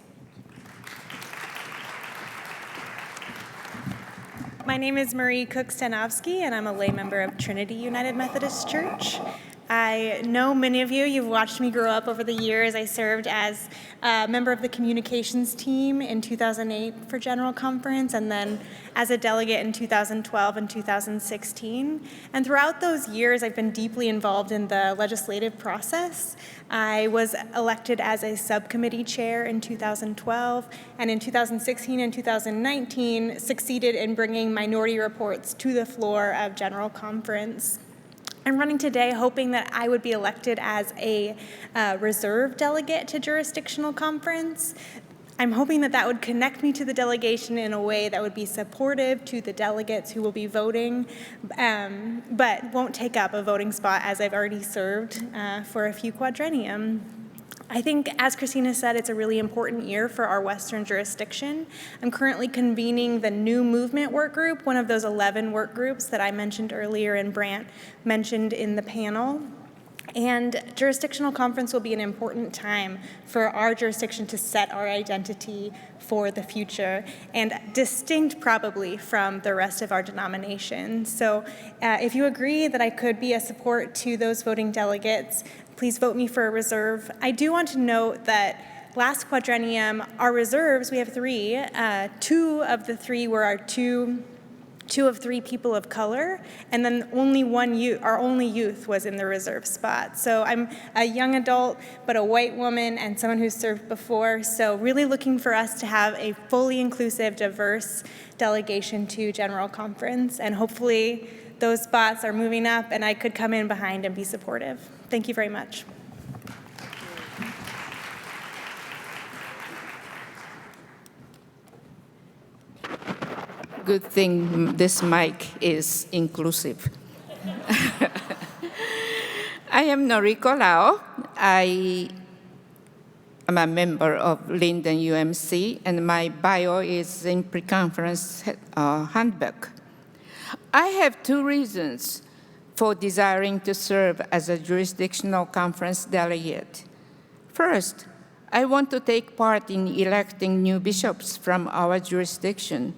My name is Marie Cook-Stanowski, and I'm a lay member of Trinity United Methodist Church. I know many of you. You've watched me grow up over the years. I served as a member of the communications team in 2008 for General Conference, and then as a delegate in 2012 and 2016. And throughout those years, I've been deeply involved in the legislative process. I was elected as a subcommittee chair in 2012, and in 2016 and 2019, succeeded in bringing minority reports to the floor of General Conference. I'm running today hoping that I would be elected as a reserve delegate to jurisdictional conference. I'm hoping that that would connect me to the delegation in a way that would be supportive to the delegates who will be voting, but won't take up a voting spot as I've already served for a few quadrennium. I think, as Christina said, it's a really important year for our Western jurisdiction. I'm currently convening the New Movement work group, one of those 11 work groups that I mentioned earlier and Brant mentioned in the panel. And jurisdictional conference will be an important time for our jurisdiction to set our identity for the future, and distinct probably from the rest of our denomination. So if you agree that I could be a support to those voting delegates, please vote me for a reserve. I do want to note that last quadrennium, our reserves, we have 3. 2 of the 3 were our two of 3 people of color, and then only one youth, our only youth was in the reserve spot. So I'm a young adult, but a white woman and someone who's served before. So really looking for us to have a fully inclusive, diverse delegation to General Conference, and hopefully those spots are moving up and I could come in behind and be supportive. Thank you very much. Good thing this mic is inclusive. I am Noriko Lau. I am a member of Linden UMC, and my bio is in pre-conference handbook. I have 2 reasons for desiring to serve as a jurisdictional conference delegate. First, I want to take part in electing new bishops from our jurisdiction.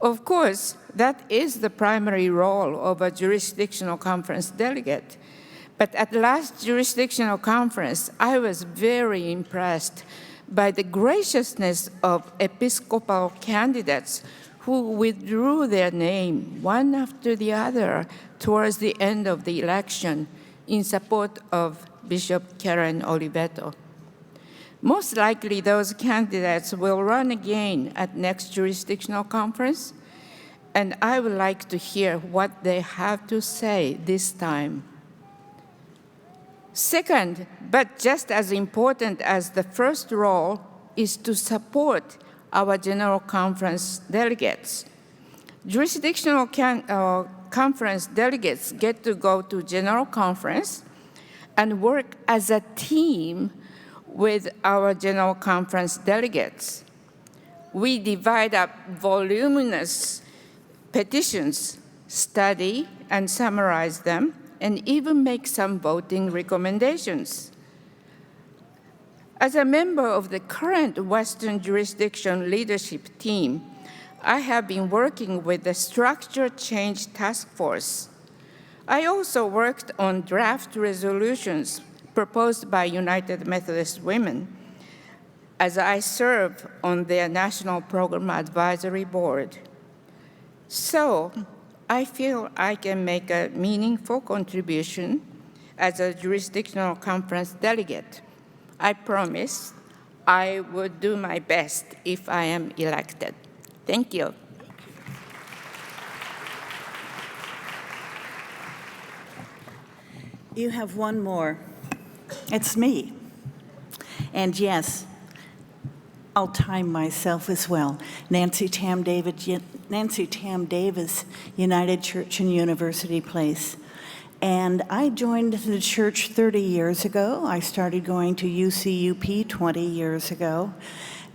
Of course, that is the primary role of a jurisdictional conference delegate. But at the last jurisdictional conference, I was very impressed by the graciousness of Episcopal candidates who withdrew their name one after the other towards the end of the election in support of Bishop Karen Oliveto. Most likely, those candidates will run again at next jurisdictional conference, and I would like to hear what they have to say this time. Second, but just as important as the first role, is to support our General Conference delegates. Jurisdictional conference delegates get to go to General Conference and work as a team with our General Conference delegates. We divide up voluminous petitions, study and summarize them, and even make some voting recommendations. As a member of the current Western Jurisdiction leadership team, I have been working with the Structure Change Task Force. I also worked on draft resolutions proposed by United Methodist Women as I serve on their National Program Advisory Board. So I feel I can make a meaningful contribution as a jurisdictional conference delegate. I promise I will do my best if I am elected. Thank you. You have one more. It's me. And yes, I'll time myself as well. Nancy Tam Davis, United Church and University Place. And I joined the church 30 years ago. I started going to UCUP 20 years ago.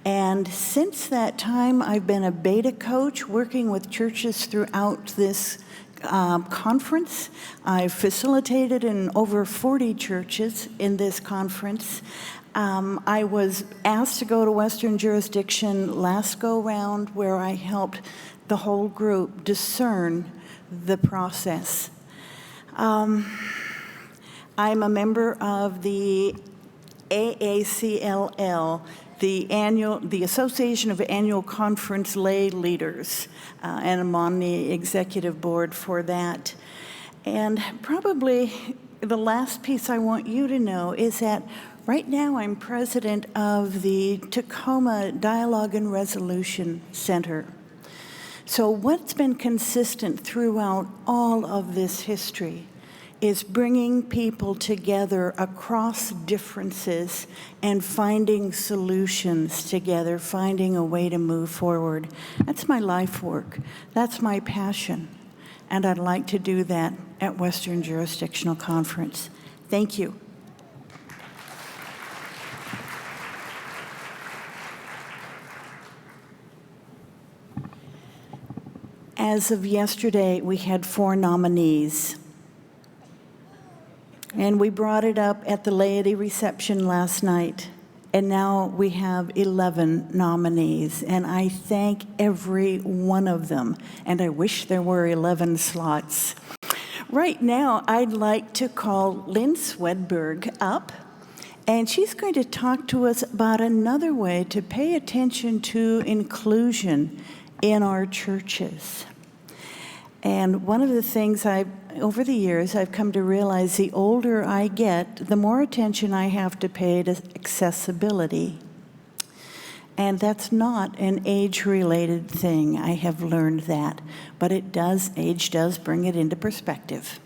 And since that time, I've been a beta coach working with churches throughout this conference. I've facilitated in over 40 churches in this conference. I was asked to go to Western Jurisdiction last go-round, where I helped the whole group discern the process. I'm a member of the AACLL, the Association of Annual Conference Lay Leaders, and I'm on the executive board for that. And probably the last piece I want you to know is that right now I'm president of the Tacoma Dialogue and Resolution Center. So what's been consistent throughout all of this history is bringing people together across differences and finding solutions together, finding a way to move forward. That's my life work. That's my passion. And I'd like to do that at Western Jurisdictional Conference. Thank you. As of yesterday, we had 4 nominees. And we brought it up at the laity reception last night. And now we have 11 nominees. And I thank every one of them. And I wish there were 11 slots. Right now, I'd like to call Lynn Swedberg up. And she's going to talk to us about another way to pay attention to inclusion in our churches. And one of the things over the years, I've come to realize the older I get, the more attention I have to pay to accessibility. And that's not an age-related thing. I have learned that. But age does bring it into perspective.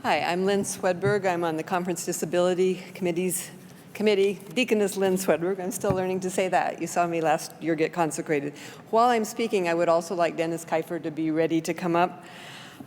Hi, I'm Lynn Swedberg. I'm on the Conference Disability Committee, Deaconess Lynn Swedberg. I'm still learning to say that. You saw me last year get consecrated. While I'm speaking, I would also like Dennis Kiefer to be ready to come up.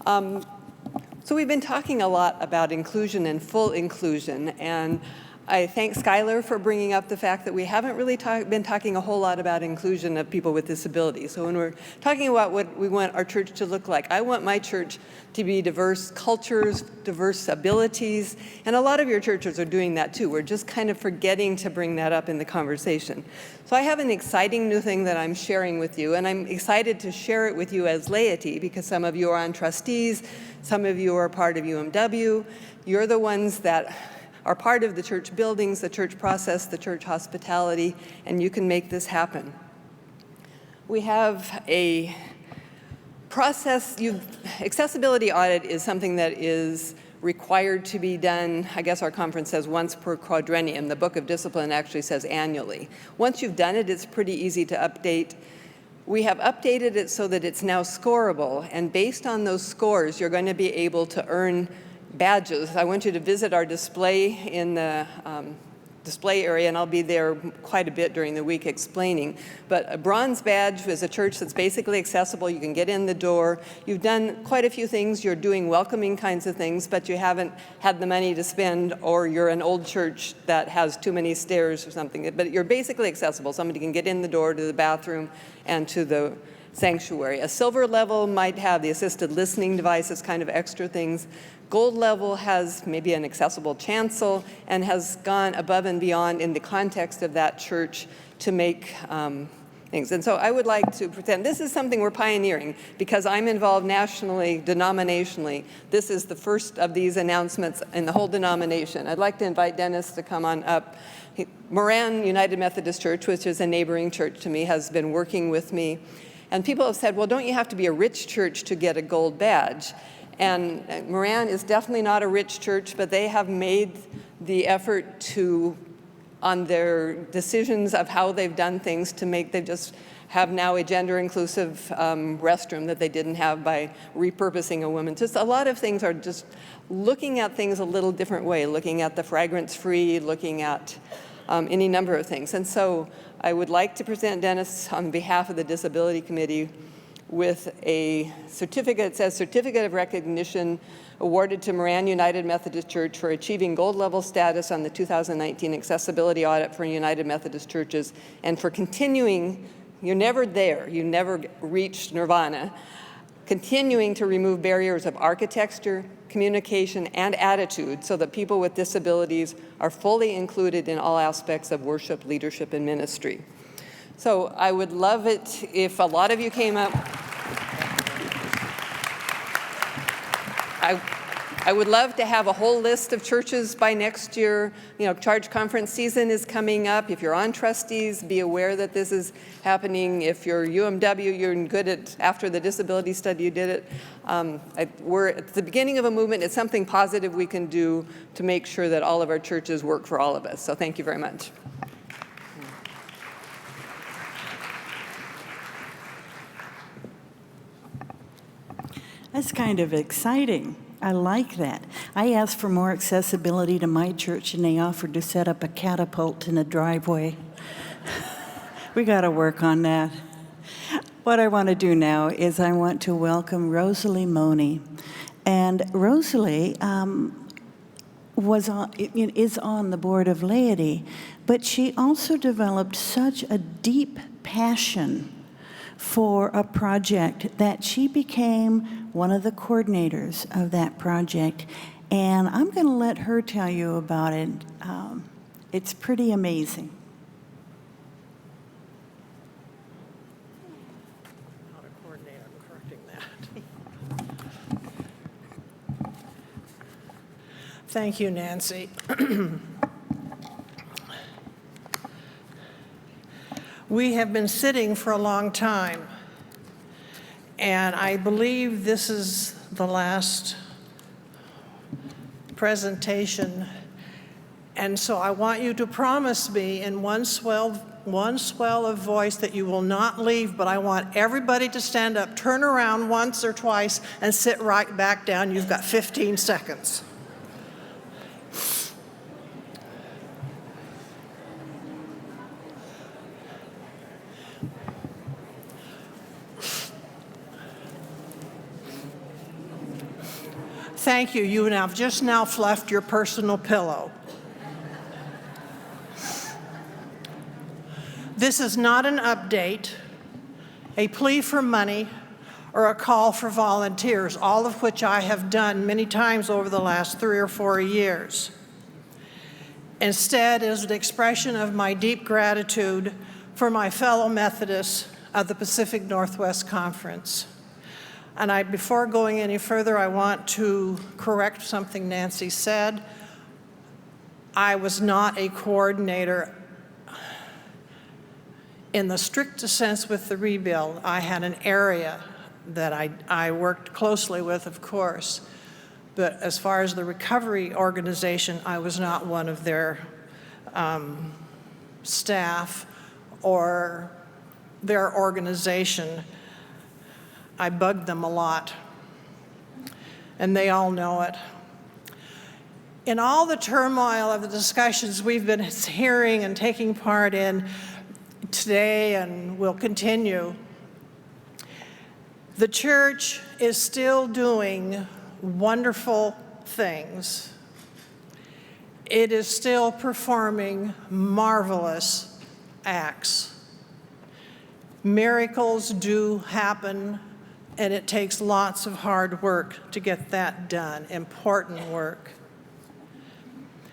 So we've been talking a lot about inclusion and full inclusion, and I thank Skylar for bringing up the fact that we haven't really been talking a whole lot about inclusion of people with disabilities. So when we're talking about what we want our church to look like, I want my church to be diverse cultures, diverse abilities, and a lot of your churches are doing that too. We're just kind of forgetting to bring that up in the conversation. So I have an exciting new thing that I'm sharing with you, and I'm excited to share it with you as laity because some of you are on trustees, some of you are part of UMW. You're the ones that are part of the church buildings, the church process, the church hospitality, and you can make this happen. We have a process, accessibility audit is something that is required to be done, I guess our conference says once per quadrennium. The Book of Discipline actually says annually. Once you've done it, it's pretty easy to update. We have updated it so that it's now scoreable, and based on those scores, you're going to be able to earn badges. I want you to visit our display in the display area, and I'll be there quite a bit during the week explaining. But a bronze badge is a church that's basically accessible. You can get in the door. You've done quite a few things. You're doing welcoming kinds of things, but you haven't had the money to spend, or you're an old church that has too many stairs or something. But you're basically accessible. Somebody can get in the door to the bathroom and to the sanctuary. A silver level might have the assisted listening devices, kind of extra things. Gold level has maybe an accessible chancel and has gone above and beyond in the context of that church to make things. And so I would like to pretend this is something we're pioneering because I'm involved nationally, denominationally. This is the first of these announcements in the whole denomination. I'd like to invite Dennis to come on up. Moran United Methodist Church, which is a neighboring church to me, has been working with me. And people have said, well, don't you have to be a rich church to get a gold badge? And Moran is definitely not a rich church, but they have made the effort to, on their decisions of how they've done things, to make, they just have now a gender-inclusive restroom that they didn't have by repurposing a woman. Just a lot of things are just looking at things a little different way, looking at the fragrance-free, looking at any number of things. And so I would like to present Dennis on behalf of the Disability Committee with a certificate. It says Certificate of Recognition awarded to Moran United Methodist Church for achieving gold level status on the 2019 accessibility audit for United Methodist churches and for continuing, you're never there, you never reach nirvana, continuing to remove barriers of architecture, communication, and attitude so that people with disabilities are fully included in all aspects of worship, leadership, and ministry. So I would love it if a lot of you came up. I I would love to have a whole list of churches by next year. You know, Charge Conference season is coming up. If you're on trustees, be aware that this is happening. If you're UMW, you're good at, after the disability study, you did it. We're at the beginning of a movement. It's something positive we can do to make sure that all of our churches work for all of us. So thank you very much. That's kind of exciting. I like that. I asked for more accessibility to my church, and they offered to set up a catapult in a driveway. We got to work on that. What I want to do now is I want to welcome Rosalie Money. And Rosalie is on the board of Laity, but she also developed such a deep passion for a project that she became one of the coordinators of that project. And I'm going to let her tell you about it. It's pretty amazing. Not a coordinator, I'm correcting that. Thank you, Nancy. We have been sitting for a long time, and I believe this is the last presentation. And so I want you to promise me in one swell of voice that you will not leave, but I want everybody to stand up, turn around once or twice, and sit right back down. You've got 15 seconds. Thank you. You have just now fluffed your personal pillow. This is not an update, a plea for money, or a call for volunteers, all of which I have done many times over the last 3 or 4 years. Instead, it is an expression of my deep gratitude for my fellow Methodists of the Pacific Northwest Conference. And before going any further, I want to correct something Nancy said. I was not a coordinator in the strictest sense with the rebuild. I had an area that I worked closely with, of course. But as far as the recovery organization, I was not one of their staff or their organization. I bugged them a lot, and they all know it. In all the turmoil of the discussions we've been hearing and taking part in today and will continue, the church is still doing wonderful things. It is still performing marvelous acts. Miracles do happen, and it takes lots of hard work to get that done, important work.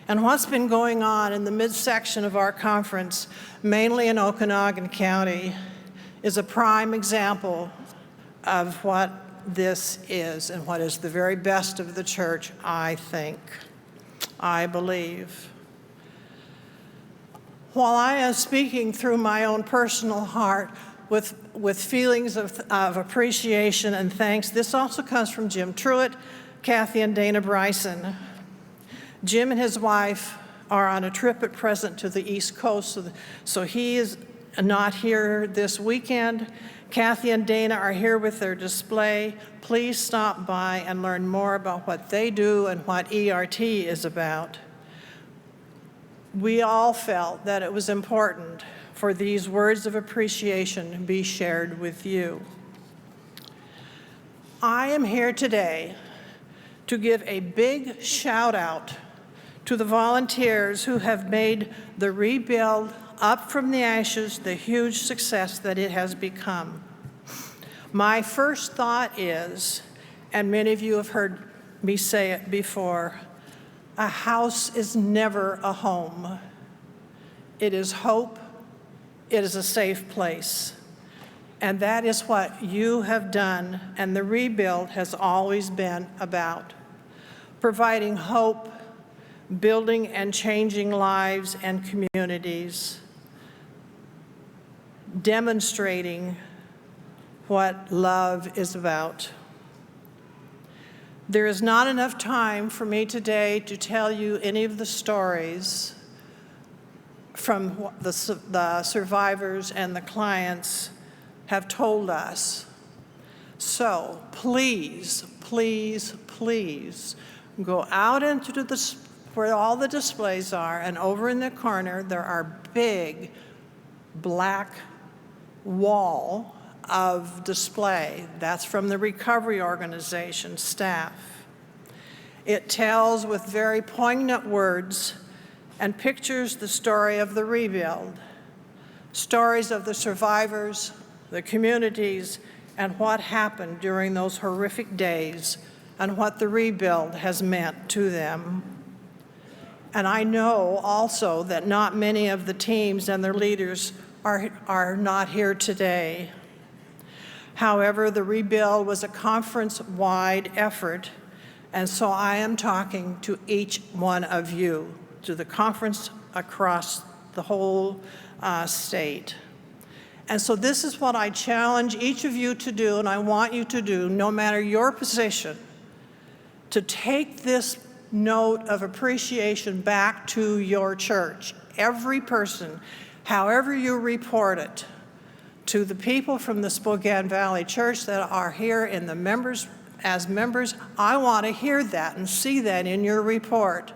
And what's been going on in the midsection of our conference, mainly in Okanagan County, is a prime example of what this is and what is the very best of the church, I think, I believe. While I am speaking through my own personal heart, with feelings of appreciation and thanks. This also comes from Jim Truitt, Kathy and Dana Bryson. Jim and his wife are on a trip at present to the East Coast, so he is not here this weekend. Kathy and Dana are here with their display. Please stop by and learn more about what they do and what ERT is about. We all felt that it was important for these words of appreciation to be shared with you. I am here today to give a big shout out to the volunteers who have made the rebuild up from the ashes the huge success that it has become. My first thought is, and many of you have heard me say it before, a house is never a home. It is hope. It is a safe place. And that is what you have done, and the rebuild has always been about. providing hope, building and changing lives and communities, demonstrating what love is about. There is not enough time for me today to tell you any of the stories from what the survivors and the clients have told us. So please, please, please go out into where all the displays are, and over in the corner there are big black wall of display. That's from the recovery organization staff. It tells with very poignant words and pictures the story of the rebuild, stories of the survivors, the communities, and what happened during those horrific days and what the rebuild has meant to them. And I know also that not many of the teams and their leaders are not here today. However, the rebuild was a conference-wide effort, and so I am talking to each one of you, to the conference across the whole state. And so this is what I challenge each of you to do, and I want you to do, no matter your position, to take this note of appreciation back to your church. Every person, however you report it, to the people from the Spokane Valley Church that are here in the members, as members, I want to hear that and see that in your report,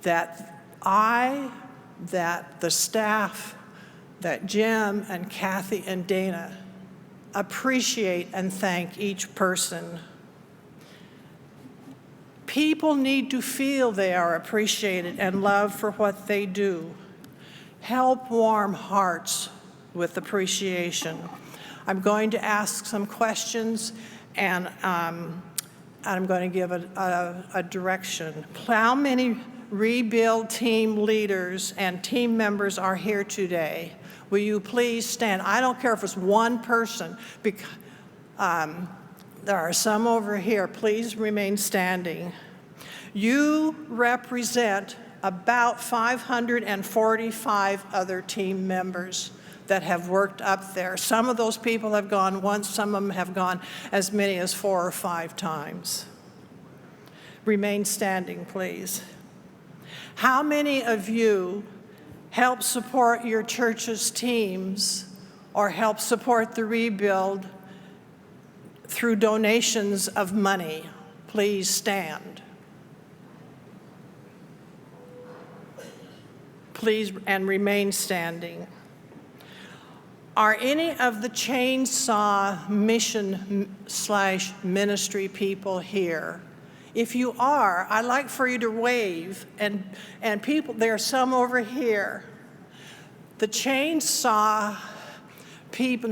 that the staff, that Jim and Kathy and Dana appreciate and thank each person. People need to feel they are appreciated and loved for what they do. Help warm hearts with appreciation. I'm going to ask some questions, and I'm going to give a direction. How many rebuild team leaders and team members are here today? Will you please stand? I don't care if it's one person. Because, there are some over here. Please remain standing. You represent about 545 other team members that have worked up there. Some of those people have gone once, some of them have gone as many as 4 or 5 times. Remain standing, please. How many of you help support your church's teams or help support the rebuild through donations of money? Please stand. Please, and remain standing. Are any of the chainsaw mission/ministry people here? If you are, I'd like for you to wave, and people, there are some over here. The chainsaw people,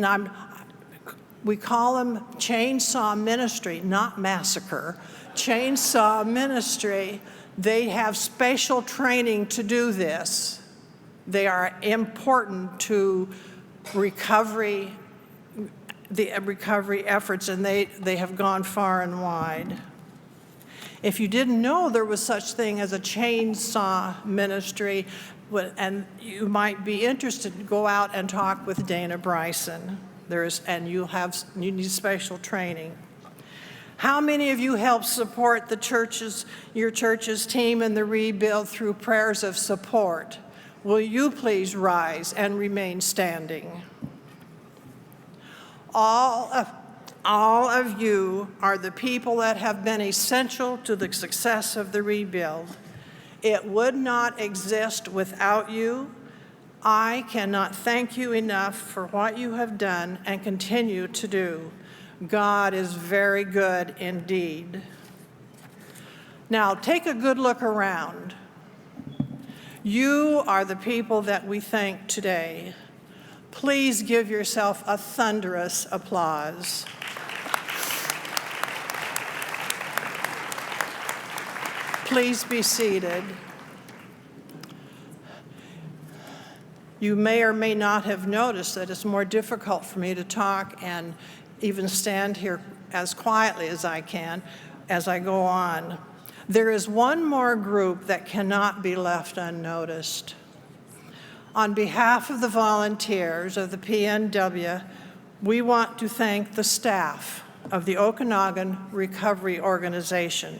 we call them chainsaw ministry, not massacre. Chainsaw ministry, they have special training to do this. They are important to recovery, the recovery efforts, and they have gone far and wide. If you didn't know there was such thing as a chainsaw ministry, and you might be interested, go out and talk with Dana Bryson. You need special training. How many of you help support your church's team in the rebuild through prayers of support? Will you please rise and remain standing? All of you are the people that have been essential to the success of the rebuild. It would not exist without you. I cannot thank you enough for what you have done and continue to do. God is very good indeed. Now, take a good look around. You are the people that we thank today. Please give yourself a thunderous applause. Please be seated. You may or may not have noticed that it's more difficult for me to talk and even stand here as quietly as I can as I go on. There is one more group that cannot be left unnoticed. On behalf of the volunteers of the PNW, we want to thank the staff of the Okanagan Recovery Organization.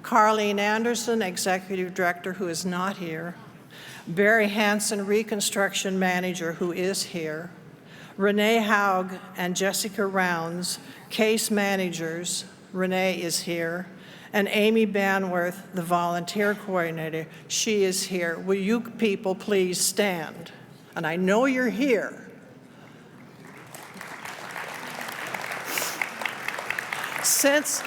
Carlene Anderson, Executive Director, who is not here. Barry Hansen, Reconstruction Manager, who is here. Renee Haug and Jessica Rounds, Case Managers. Renee is here. And Amy Banworth, the Volunteer Coordinator. She is here. Will you people please stand? And I know you're here. Since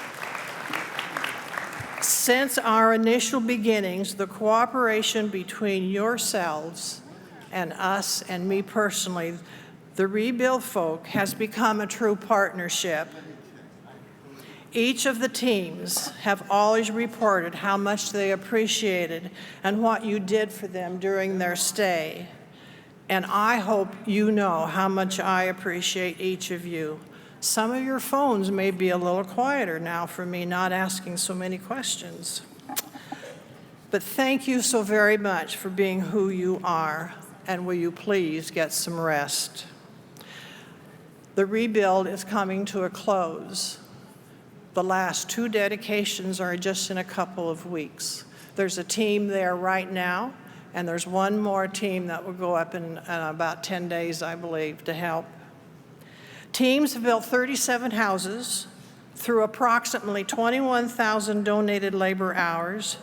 our initial beginnings, the cooperation between yourselves and us and me personally, the Rebuild folk, has become a true partnership. Each of the teams have always reported how much they appreciated and what you did for them during their stay. And I hope you know how much I appreciate each of you. Some of your phones may be a little quieter now for me not asking so many questions. But thank you so very much for being who you are, and will you please get some rest. The rebuild is coming to a close. The last 2 dedications are just in a couple of weeks. There's a team there right now, and there's one more team that will go up in about 10 days, I believe, to help. Teams have built 37 houses through approximately 21,000 donated labor hours,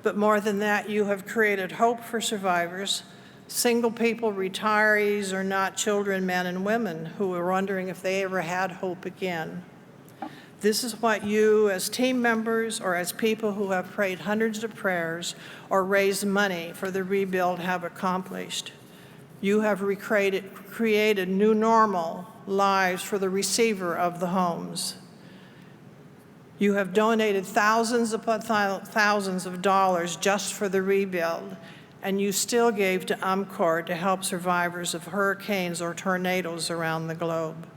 but more than that, you have created hope for survivors, single people, retirees, or not, children, men, and women who are wondering if they ever had hope again. This is what you, as team members or as people who have prayed hundreds of prayers or raised money for the rebuild, have accomplished. You have created new normal lives for the receiver of the homes. You have donated thousands upon thousands of dollars just for the rebuild, and you still gave to UMCOR to help survivors of hurricanes or tornadoes around the globe.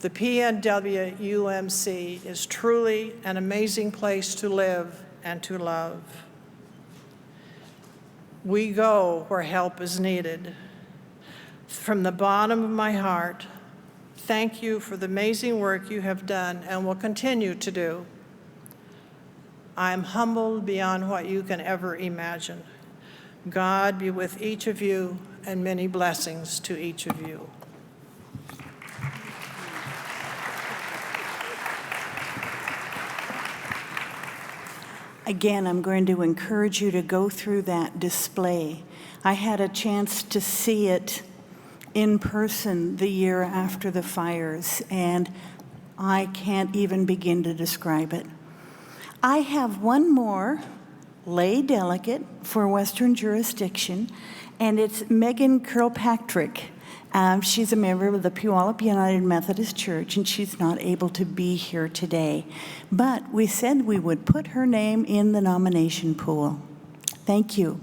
The PNW UMC is truly an amazing place to live and to love. We go where help is needed. From the bottom of my heart, thank you for the amazing work you have done and will continue to do. I am humbled beyond what you can ever imagine. God be with each of you, and many blessings to each of you. Again, I'm going to encourage you to go through that display. I had a chance to see it in person the year after the fires, and I can't even begin to describe it. I have one more lay delegate for Western jurisdiction, and it's Megan Kirkpatrick. She's a member of the Puyallup United Methodist Church, and she's not able to be here today. But we said we would put her name in the nomination pool. Thank you.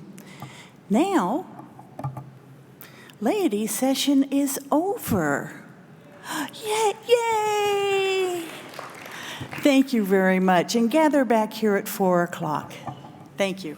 Now, Laity Session is over. Yay! Yay! Thank you very much, and gather back here at 4 o'clock. Thank you.